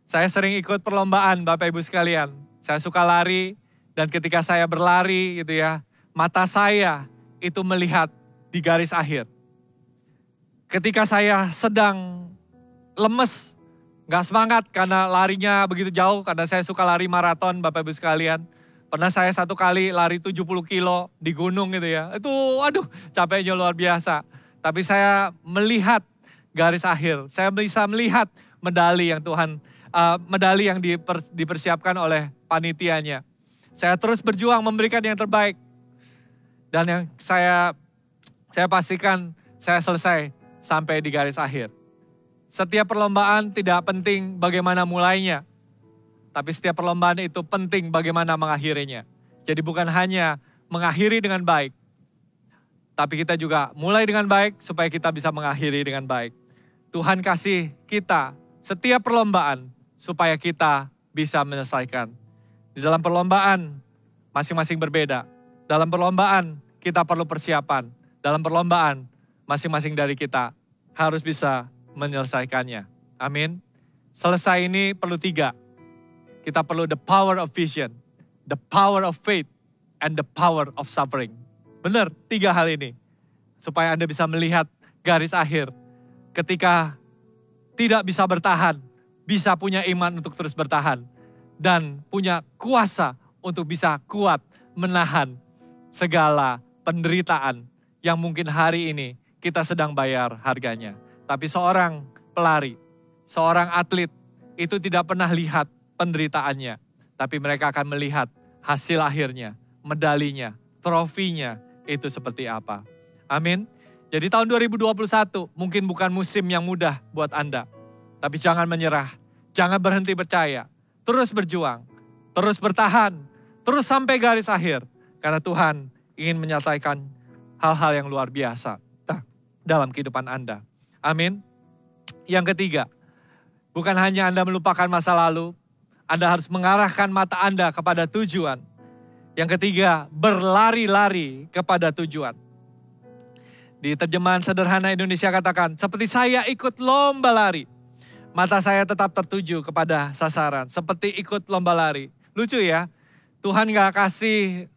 Saya sering ikut perlombaan Bapak Ibu sekalian. Saya suka lari dan ketika saya berlari gitu ya, mata saya itu melihat di garis akhir. Ketika saya sedang lemes, gak semangat karena larinya begitu jauh, karena saya suka lari maraton Bapak Ibu sekalian. Pernah saya satu kali lari 70 kilo di gunung gitu ya. Itu aduh capeknya luar biasa. Tapi saya melihat garis akhir. Saya bisa melihat medali yang medali yang dipersiapkan oleh panitianya. Saya terus berjuang memberikan yang terbaik. Dan yang saya pastikan saya selesai sampai di garis akhir. Setiap perlombaan tidak penting bagaimana mulainya. Tapi setiap perlombaan itu penting bagaimana mengakhirinya. Jadi bukan hanya mengakhiri dengan baik. Tapi kita juga mulai dengan baik supaya kita bisa mengakhiri dengan baik. Tuhan kasih kita setiap perlombaan supaya kita bisa menyelesaikan. Di dalam perlombaan masing-masing berbeda. Dalam perlombaan kita perlu persiapan. Dalam perlombaan masing-masing dari kita harus bisa menyelesaikannya. Amin. Selesai ini perlu 3. Kita perlu the power of vision, the power of faith, and the power of suffering. Benar, 3 hal ini. Supaya Anda bisa melihat garis akhir. Ketika tidak bisa bertahan, bisa punya iman untuk terus bertahan. Dan punya kuasa untuk bisa kuat menahan segala penderitaan yang mungkin hari ini kita sedang bayar harganya. Tapi seorang pelari, seorang atlet itu tidak pernah lihat penderitaannya. Tapi mereka akan melihat hasil akhirnya, medalinya, trofinya itu seperti apa. Amin. Jadi tahun 2021 mungkin bukan musim yang mudah buat Anda. Tapi jangan menyerah, jangan berhenti percaya. Terus berjuang, terus bertahan, terus sampai garis akhir. Karena Tuhan ingin menyelesaikan hal-hal yang luar biasa dalam kehidupan Anda. Amin. Yang ketiga, bukan hanya Anda melupakan masa lalu, Anda harus mengarahkan mata Anda kepada tujuan. Yang ketiga, berlari-lari kepada tujuan. Di terjemahan sederhana Indonesia katakan, seperti saya ikut lomba lari. Mata saya tetap tertuju kepada sasaran. Seperti ikut lomba lari. Lucu ya, Tuhan gak kasih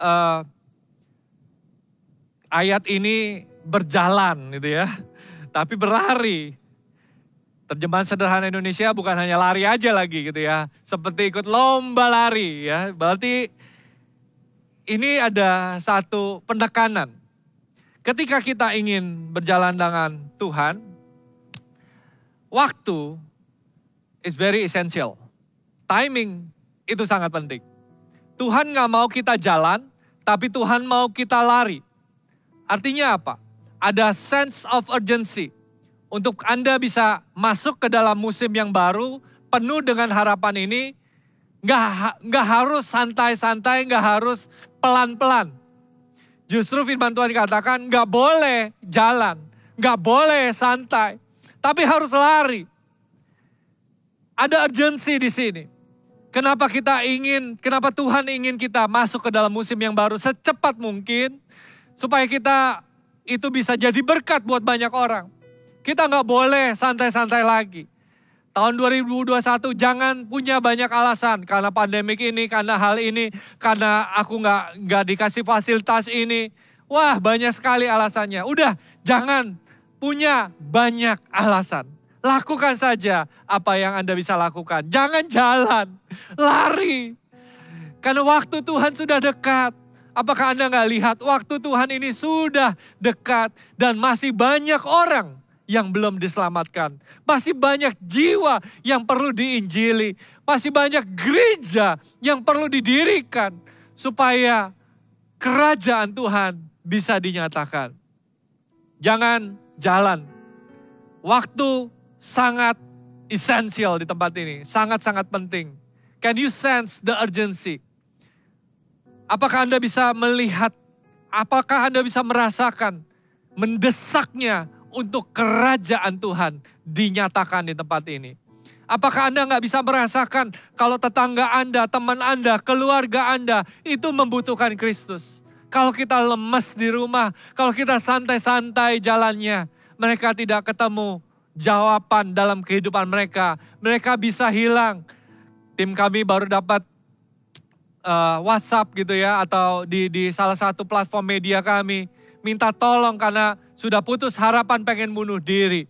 ayat ini berjalan gitu ya. Tapi berlari. Terjemahan sederhana Indonesia bukan hanya lari aja lagi gitu ya. Seperti ikut lomba lari ya. Berarti ini ada satu penekanan. Ketika kita ingin berjalan dengan Tuhan, waktu is very essential. Timing itu sangat penting. Tuhan gak mau kita jalan, tapi Tuhan mau kita lari. Artinya apa? Ada sense of urgency. Untuk Anda bisa masuk ke dalam musim yang baru, penuh dengan harapan ini, gak harus santai-santai, gak harus pelan-pelan. Justru firman Tuhan katakan gak boleh jalan, gak boleh santai, tapi harus lari. Ada urgensi di sini. Kenapa Tuhan ingin kita masuk ke dalam musim yang baru secepat mungkin, supaya kita itu bisa jadi berkat buat banyak orang. Kita gak boleh santai-santai lagi. Tahun 2021 jangan punya banyak alasan. Karena pandemik ini, karena hal ini, karena aku gak dikasih fasilitas ini. Wah, banyak sekali alasannya. Udah, jangan punya banyak alasan. Lakukan saja apa yang Anda bisa lakukan. Jangan jalan, lari. Karena waktu Tuhan sudah dekat. Apakah Anda gak lihat waktu Tuhan ini sudah dekat dan masih banyak orang yang belum diselamatkan. Masih banyak jiwa yang perlu diinjili. Masih banyak gereja yang perlu didirikan supaya kerajaan Tuhan bisa dinyatakan. Jangan jalan. Waktu sangat esensial di tempat ini. Sangat-sangat penting. Can you sense the urgency? Apakah Anda bisa melihat, apakah Anda bisa merasakan mendesaknya untuk kerajaan Tuhan dinyatakan di tempat ini? Apakah Anda nggak bisa merasakan kalau tetangga Anda, teman Anda, keluarga Anda itu membutuhkan Kristus? Kalau kita lemes di rumah, kalau kita santai-santai jalannya, mereka tidak ketemu jawaban dalam kehidupan mereka. Mereka bisa hilang. Tim kami baru dapat WhatsApp gitu ya, atau di salah satu platform media kami, minta tolong karena sudah putus harapan pengen bunuh diri.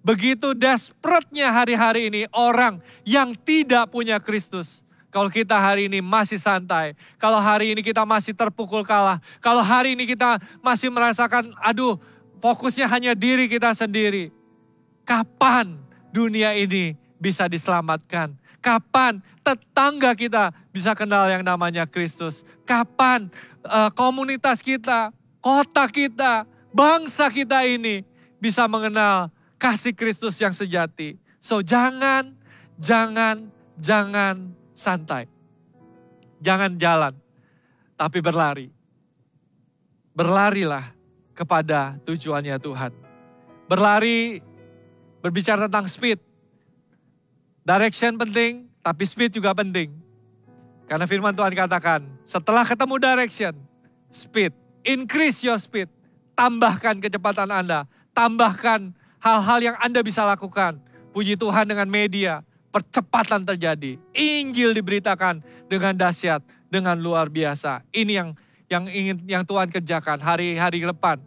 Begitu desperate-nya hari-hari ini orang yang tidak punya Kristus. Kalau kita hari ini masih santai, kalau hari ini kita masih terpukul kalah, kalau hari ini kita masih merasakan, aduh fokusnya hanya diri kita sendiri. Kapan dunia ini bisa diselamatkan? Kapan tetangga kita bisa kenal yang namanya Kristus? Kapan komunitas kita, kota kita, bangsa kita ini bisa mengenal kasih Kristus yang sejati? So jangan santai. Jangan jalan, tapi berlari. Berlarilah kepada tujuannya Tuhan. Berlari, berbicara tentang speed. Direction penting, tapi speed juga penting. Karena firman Tuhan katakan, setelah ketemu direction, speed, increase your speed. Tambahkan kecepatan Anda, tambahkan hal-hal yang Anda bisa lakukan. Puji Tuhan dengan media, percepatan terjadi. Injil diberitakan dengan dahsyat, dengan luar biasa. Ini yang Tuhan kerjakan hari-hari depan.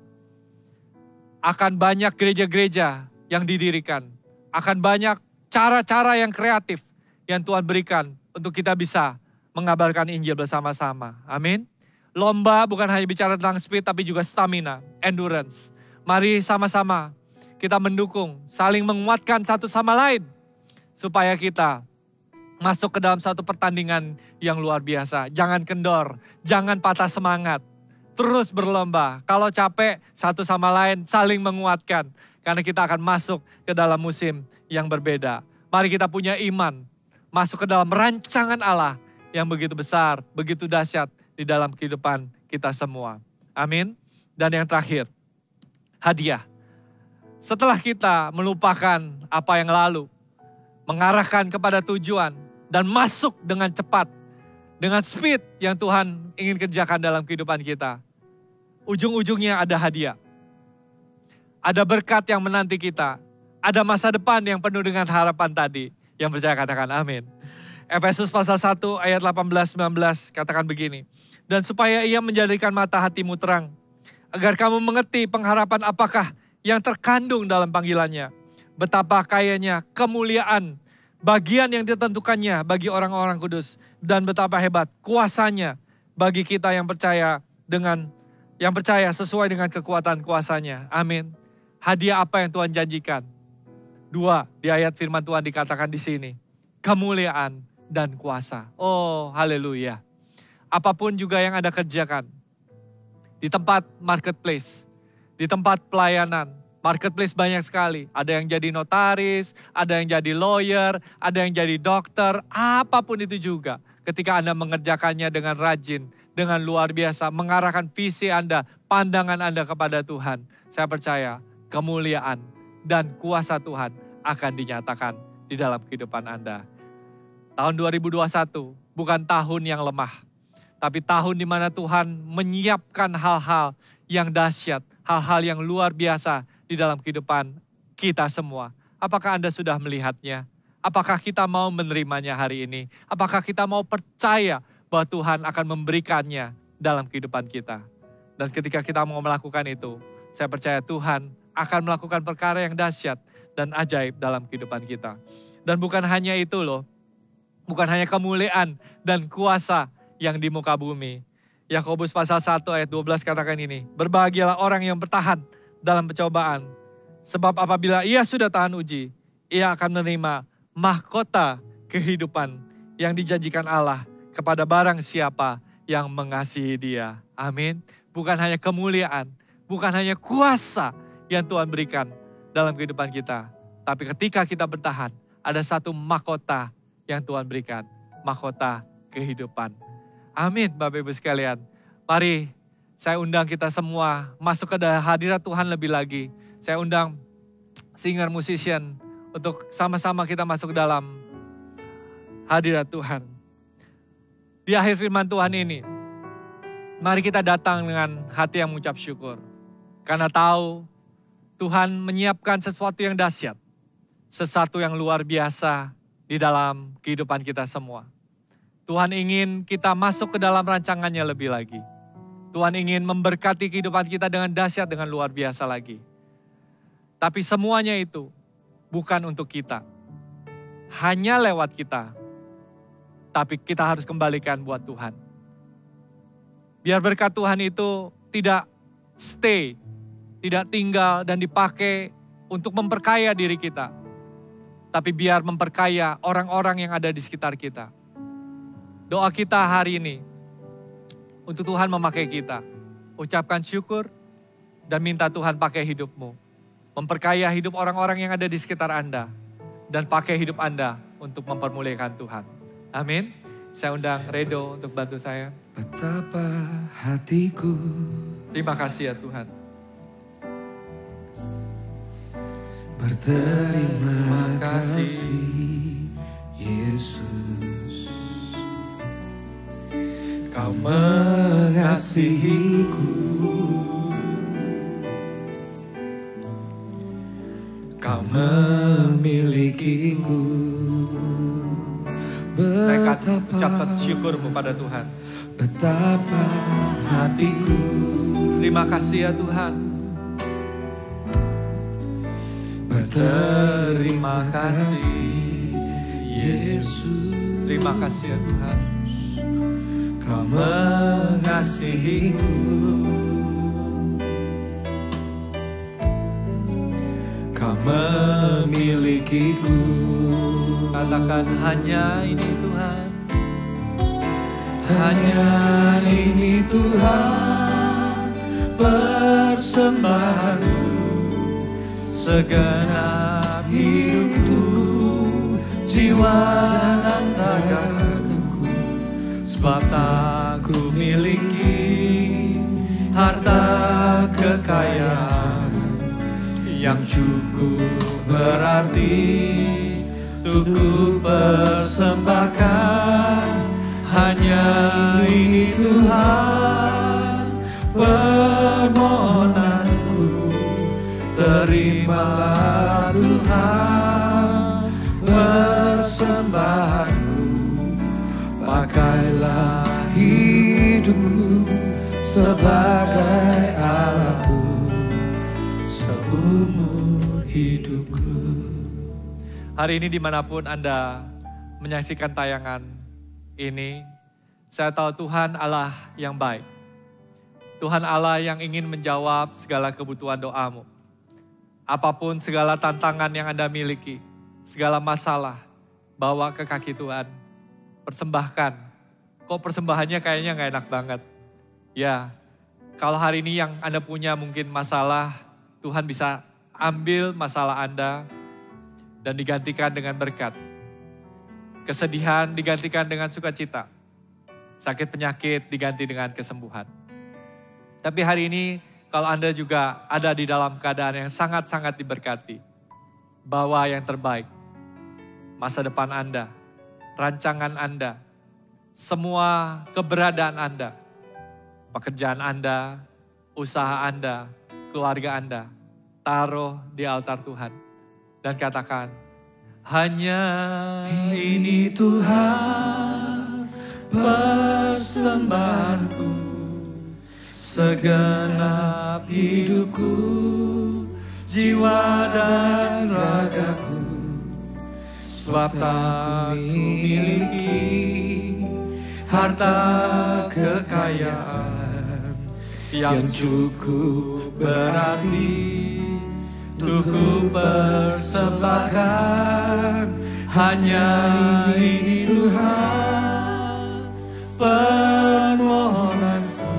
Akan banyak gereja-gereja yang didirikan. Akan banyak cara-cara yang kreatif yang Tuhan berikan untuk kita bisa mengabarkan Injil bersama-sama. Amin. Lomba bukan hanya bicara tentang speed, tapi juga stamina, endurance. Mari sama-sama kita mendukung, saling menguatkan satu sama lain. Supaya kita masuk ke dalam satu pertandingan yang luar biasa. Jangan kendor, jangan patah semangat. Terus berlomba. Kalau capek, satu sama lain saling menguatkan. Karena kita akan masuk ke dalam musim yang berbeda. Mari kita punya iman. Masuk ke dalam rancangan Allah yang begitu besar, begitu dahsyat di dalam kehidupan kita semua. Amin. Dan yang terakhir, hadiah. Setelah kita melupakan apa yang lalu, mengarahkan kepada tujuan, dan masuk dengan cepat, dengan speed yang Tuhan ingin kerjakan dalam kehidupan kita. Ujung-ujungnya ada hadiah. Ada berkat yang menanti kita. Ada masa depan yang penuh dengan harapan tadi. Yang percaya katakan amin. Efesus pasal 1 ayat 18-19 katakan begini. Dan supaya ia menjadikan mata hatimu terang, agar kamu mengerti pengharapan apakah yang terkandung dalam panggilannya. Betapa kayanya kemuliaan, bagian yang ditentukannya bagi orang-orang kudus. Dan betapa hebat kuasanya bagi kita yang percaya sesuai dengan kekuatan kuasanya. Amin. Hadiah apa yang Tuhan janjikan? 2, di ayat firman Tuhan dikatakan di sini. Kemuliaan dan kuasa. Oh, haleluya. Apapun juga yang Anda kerjakan. Di tempat marketplace, di tempat pelayanan. Marketplace banyak sekali. Ada yang jadi notaris, ada yang jadi lawyer, ada yang jadi dokter. Apapun itu juga. Ketika Anda mengerjakannya dengan rajin, dengan luar biasa. Mengarahkan visi Anda, pandangan Anda kepada Tuhan. Saya percaya kemuliaan dan kuasa Tuhan akan dinyatakan di dalam kehidupan Anda. Tahun 2021 bukan tahun yang lemah. Tapi tahun di mana Tuhan menyiapkan hal-hal yang dahsyat, hal-hal yang luar biasa di dalam kehidupan kita semua. Apakah Anda sudah melihatnya? Apakah kita mau menerimanya hari ini? Apakah kita mau percaya bahwa Tuhan akan memberikannya dalam kehidupan kita? Dan ketika kita mau melakukan itu, saya percaya Tuhan akan melakukan perkara yang dahsyat dan ajaib dalam kehidupan kita. Dan bukan hanya itu loh, bukan hanya kemuliaan dan kuasa yang di muka bumi. Yakobus pasal 1 ayat 12 katakan ini, berbahagialah orang yang bertahan dalam pencobaan. Sebab apabila ia sudah tahan uji, ia akan menerima mahkota kehidupan yang dijanjikan Allah kepada barang siapa yang mengasihi dia. Amin. Bukan hanya kemuliaan, bukan hanya kuasa yang Tuhan berikan dalam kehidupan kita. Tapi ketika kita bertahan, ada satu mahkota yang Tuhan berikan. Mahkota kehidupan. Amin Bapak Ibu sekalian. Mari saya undang kita semua masuk ke hadirat Tuhan lebih lagi. Saya undang singer musician untuk sama-sama kita masuk dalam hadirat Tuhan. Di akhir firman Tuhan ini, mari kita datang dengan hati yang mengucap syukur. Karena tahu Tuhan menyiapkan sesuatu yang dahsyat. Sesuatu yang luar biasa di dalam kehidupan kita semua. Tuhan ingin kita masuk ke dalam rancangannya lebih lagi. Tuhan ingin memberkati kehidupan kita dengan dahsyat, dengan luar biasa lagi. Tapi semuanya itu bukan untuk kita. Hanya lewat kita. Tapi kita harus kembalikan buat Tuhan. Biar berkat Tuhan itu tidak stay, tidak tinggal dan dipakai untuk memperkaya diri kita. Tapi biar memperkaya orang-orang yang ada di sekitar kita. Doa kita hari ini untuk Tuhan memakai kita. Ucapkan syukur dan minta Tuhan pakai hidupmu. Memperkaya hidup orang-orang yang ada di sekitar Anda. Dan pakai hidup Anda untuk mempermuliakan Tuhan. Amin. Saya undang Redo untuk bantu saya. Betapa hatiku. Terima kasih ya Tuhan. Berterima kasih Yesus. Kau mengasihiku, Kau memilikiku. Naikkan ucapan syukurmu pada Tuhan. Betapa hatiku. Terima kasih ya Tuhan. Berterima kasih Yesus. Terima kasih ya Tuhan. Kau mengasihiku, Kau memilikiku. Katakan hanya ini Tuhan. Hanya ini Tuhan persembahanku. Segenap hidupku, jiwa dan ragaku. Sebab tak ku miliki harta kekayaan yang cukup berarti untuk ku persembahkan. Hanya ini Tuhan permohonanku, terimalah Tuhan persembahanku, pakailah hidupku sebagai alatku seumur hidupku. Hari ini dimanapun Anda menyaksikan tayangan ini, saya tahu Tuhan Allah yang baik. Tuhan Allah yang ingin menjawab segala kebutuhan doamu. Apapun segala tantangan yang Anda miliki, segala masalah, bawa ke kaki Tuhan. Persembahkan. Kok persembahannya kayaknya gak enak banget. Ya, kalau hari ini yang Anda punya mungkin masalah, Tuhan bisa ambil masalah Anda dan digantikan dengan berkat. Kesedihan digantikan dengan sukacita. Sakit penyakit diganti dengan kesembuhan. Tapi hari ini kalau Anda juga ada di dalam keadaan yang sangat-sangat diberkati. Bawa yang terbaik. Masa depan Anda, rancangan Anda, semua keberadaan Anda, pekerjaan Anda, usaha Anda, keluarga Anda, taruh di altar Tuhan. Dan katakan, hanya ini Tuhan persembahanku, segenap hidupku, jiwa dan ragaku, sebab tak kumiliki harta kekayaan yang cukup berarti untuk ku persembahkan. Hanya ini Tuhan permohonanku,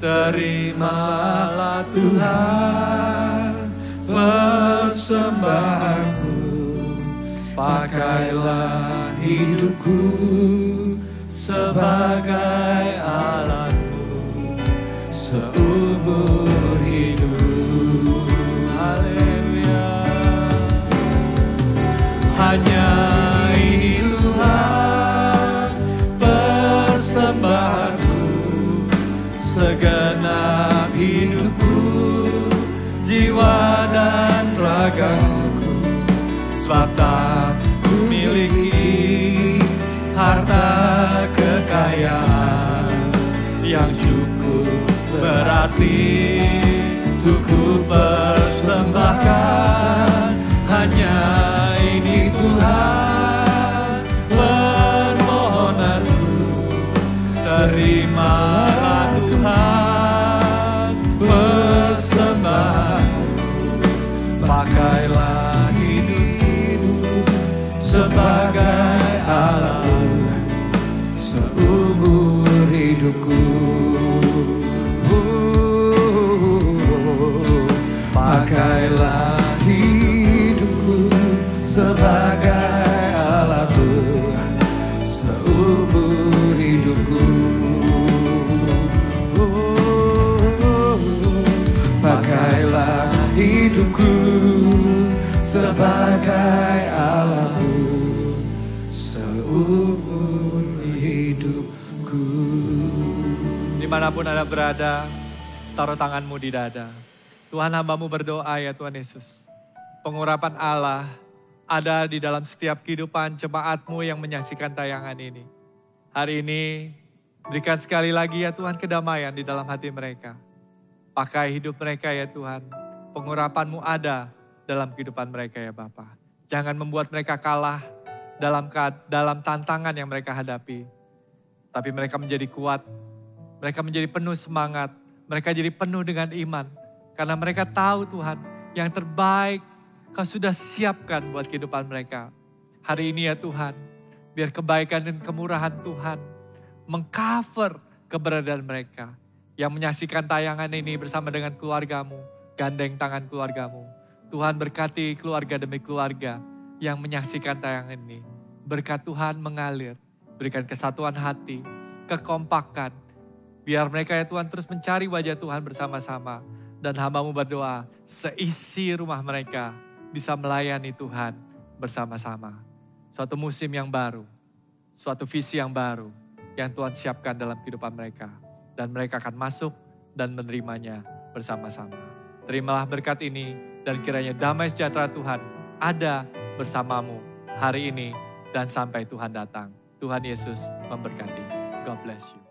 terimalah Tuhan persembahanku, pakailah hidupku sebagai alatmu seumur hidupku. Haleluya. Hanya ini Tuhan persembahanku, segenap hidupku, jiwa dan ragaku, sebab tak kumiliki harta kekayaan yang cukup berarti untuk ku persembahkan. Hanya ini Tuhan permohonanku, terimalah Tuhan persembahanku, pakailah hidupku sebagai alatmu seumur hidupku. Pakailah hidupku sebagai alatmu seumur hidupku. Pakailah hidupku sebagai alatmu seumur hidupku. Dimanapun Anda berada, taruh tanganmu di dada. Tuhan, hamba-Mu berdoa ya Tuhan Yesus. Pengurapan Allah ada di dalam setiap kehidupan jemaat-Mu yang menyaksikan tayangan ini. Hari ini berikan sekali lagi ya Tuhan kedamaian di dalam hati mereka. Pakai hidup mereka ya Tuhan. Pengurapan-Mu ada dalam kehidupan mereka ya Bapa. Jangan membuat mereka kalah dalam tantangan yang mereka hadapi. Tapi mereka menjadi kuat. Mereka menjadi penuh semangat. Mereka jadi penuh dengan iman. Karena mereka tahu Tuhan, yang terbaik Kau sudah siapkan buat kehidupan mereka. Hari ini ya Tuhan, biar kebaikan dan kemurahan Tuhan mengcover keberadaan mereka. Yang menyaksikan tayangan ini bersama dengan keluargamu, gandeng tangan keluargamu. Tuhan berkati keluarga demi keluarga yang menyaksikan tayangan ini. Berkat Tuhan mengalir, berikan kesatuan hati, kekompakan. Biar mereka ya Tuhan terus mencari wajah Tuhan bersama-sama. Dan hamba-Mu berdoa, seisi rumah mereka bisa melayani Tuhan bersama-sama. Suatu musim yang baru, suatu visi yang baru yang Tuhan siapkan dalam kehidupan mereka. Dan mereka akan masuk dan menerimanya bersama-sama. Terimalah berkat ini dan kiranya damai sejahtera Tuhan ada bersamamu hari ini dan sampai Tuhan datang. Tuhan Yesus memberkati. God bless you.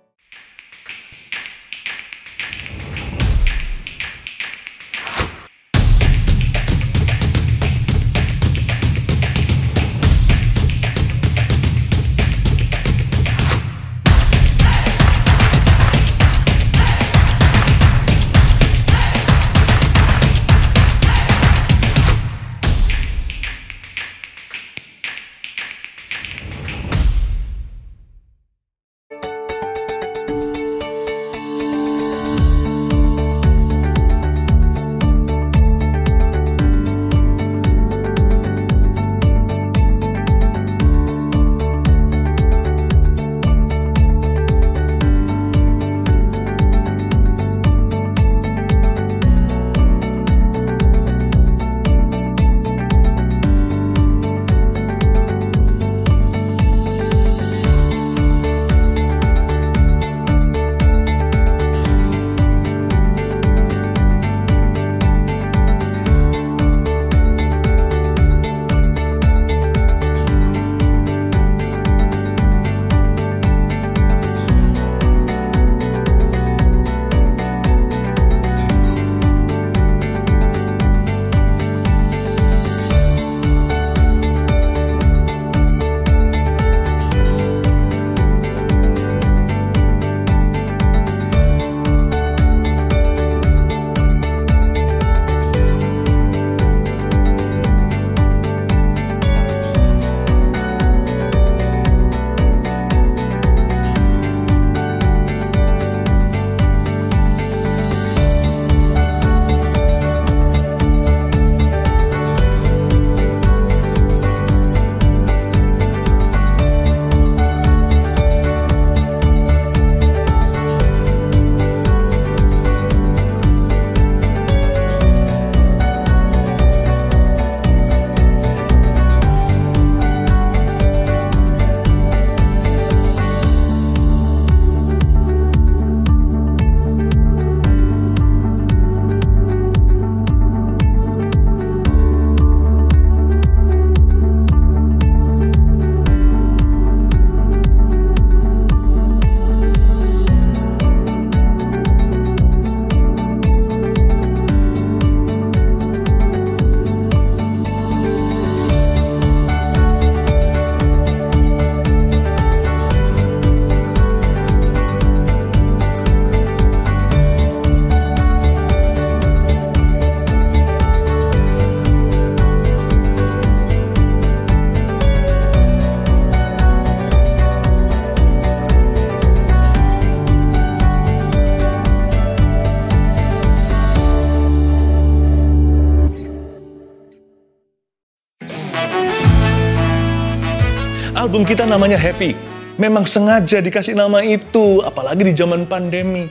Album kita namanya Happy. Memang sengaja dikasih nama itu, apalagi di zaman pandemi.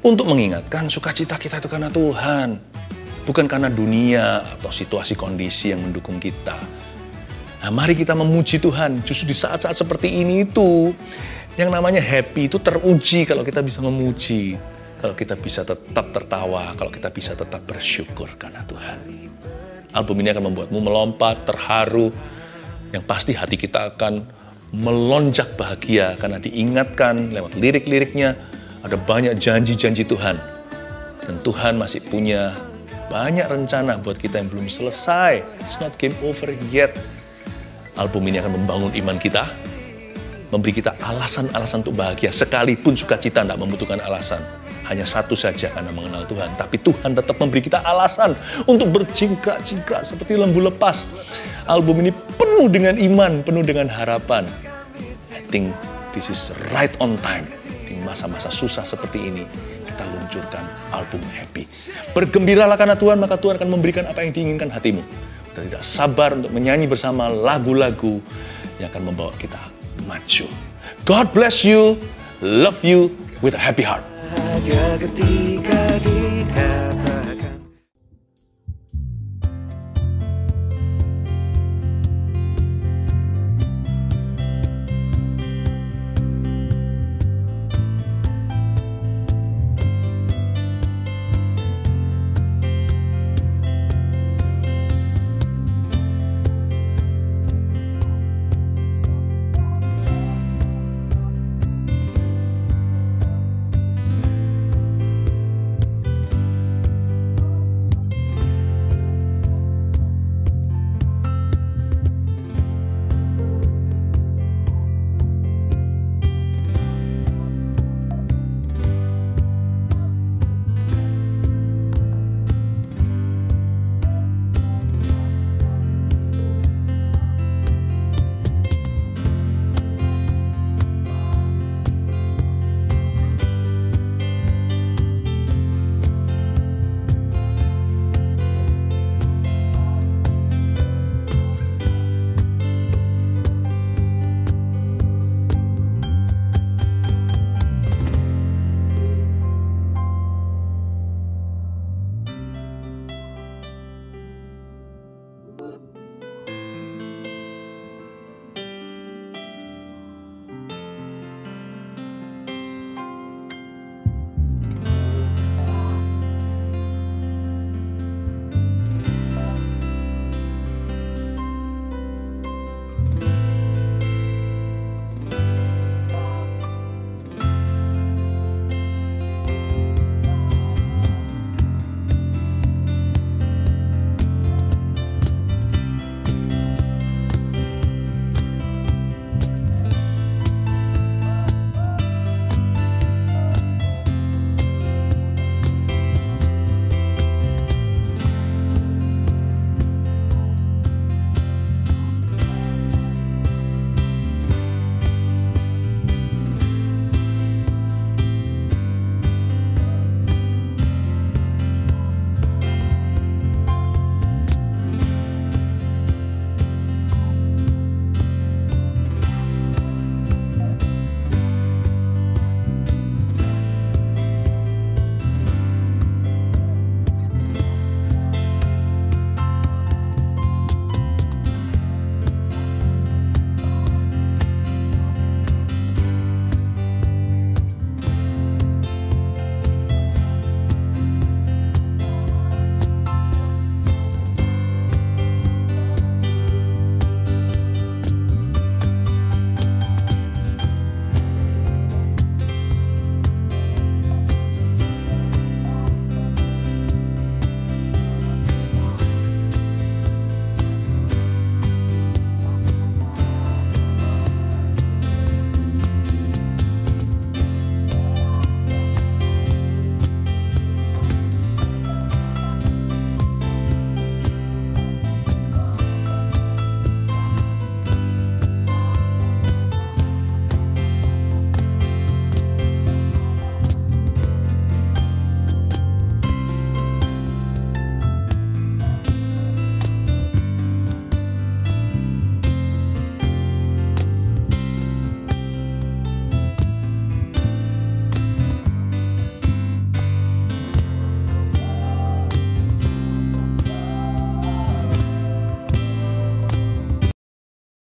Untuk mengingatkan sukacita kita itu karena Tuhan. Bukan karena dunia atau situasi kondisi yang mendukung kita. Nah, mari kita memuji Tuhan. Justru di saat-saat seperti ini itu, yang namanya happy itu teruji kalau kita bisa memuji. Kalau kita bisa tetap tertawa, kalau kita bisa tetap bersyukur karena Tuhan. Album ini akan membuatmu melompat, terharu. Yang pasti hati kita akan melonjak bahagia karena diingatkan lewat lirik-liriknya ada banyak janji-janji Tuhan. Dan Tuhan masih punya banyak rencana buat kita yang belum selesai. It's not game over yet. Album ini akan membangun iman kita, memberi kita alasan-alasan untuk bahagia. Sekalipun sukacita tidak membutuhkan alasan. Hanya satu saja karena mengenal Tuhan. Tapi Tuhan tetap memberi kita alasan untuk berjingkrak-jingkrak seperti lembu lepas. Album ini penuh dengan iman, penuh dengan harapan. I think this is right on time. Di masa-masa susah seperti ini, kita luncurkan album Happy. Bergembiralah karena Tuhan, maka Tuhan akan memberikan apa yang diinginkan hatimu. Kita tidak sabar untuk menyanyi bersama lagu-lagu yang akan membawa kita maju. God bless you, love you with a happy heart. Ketika di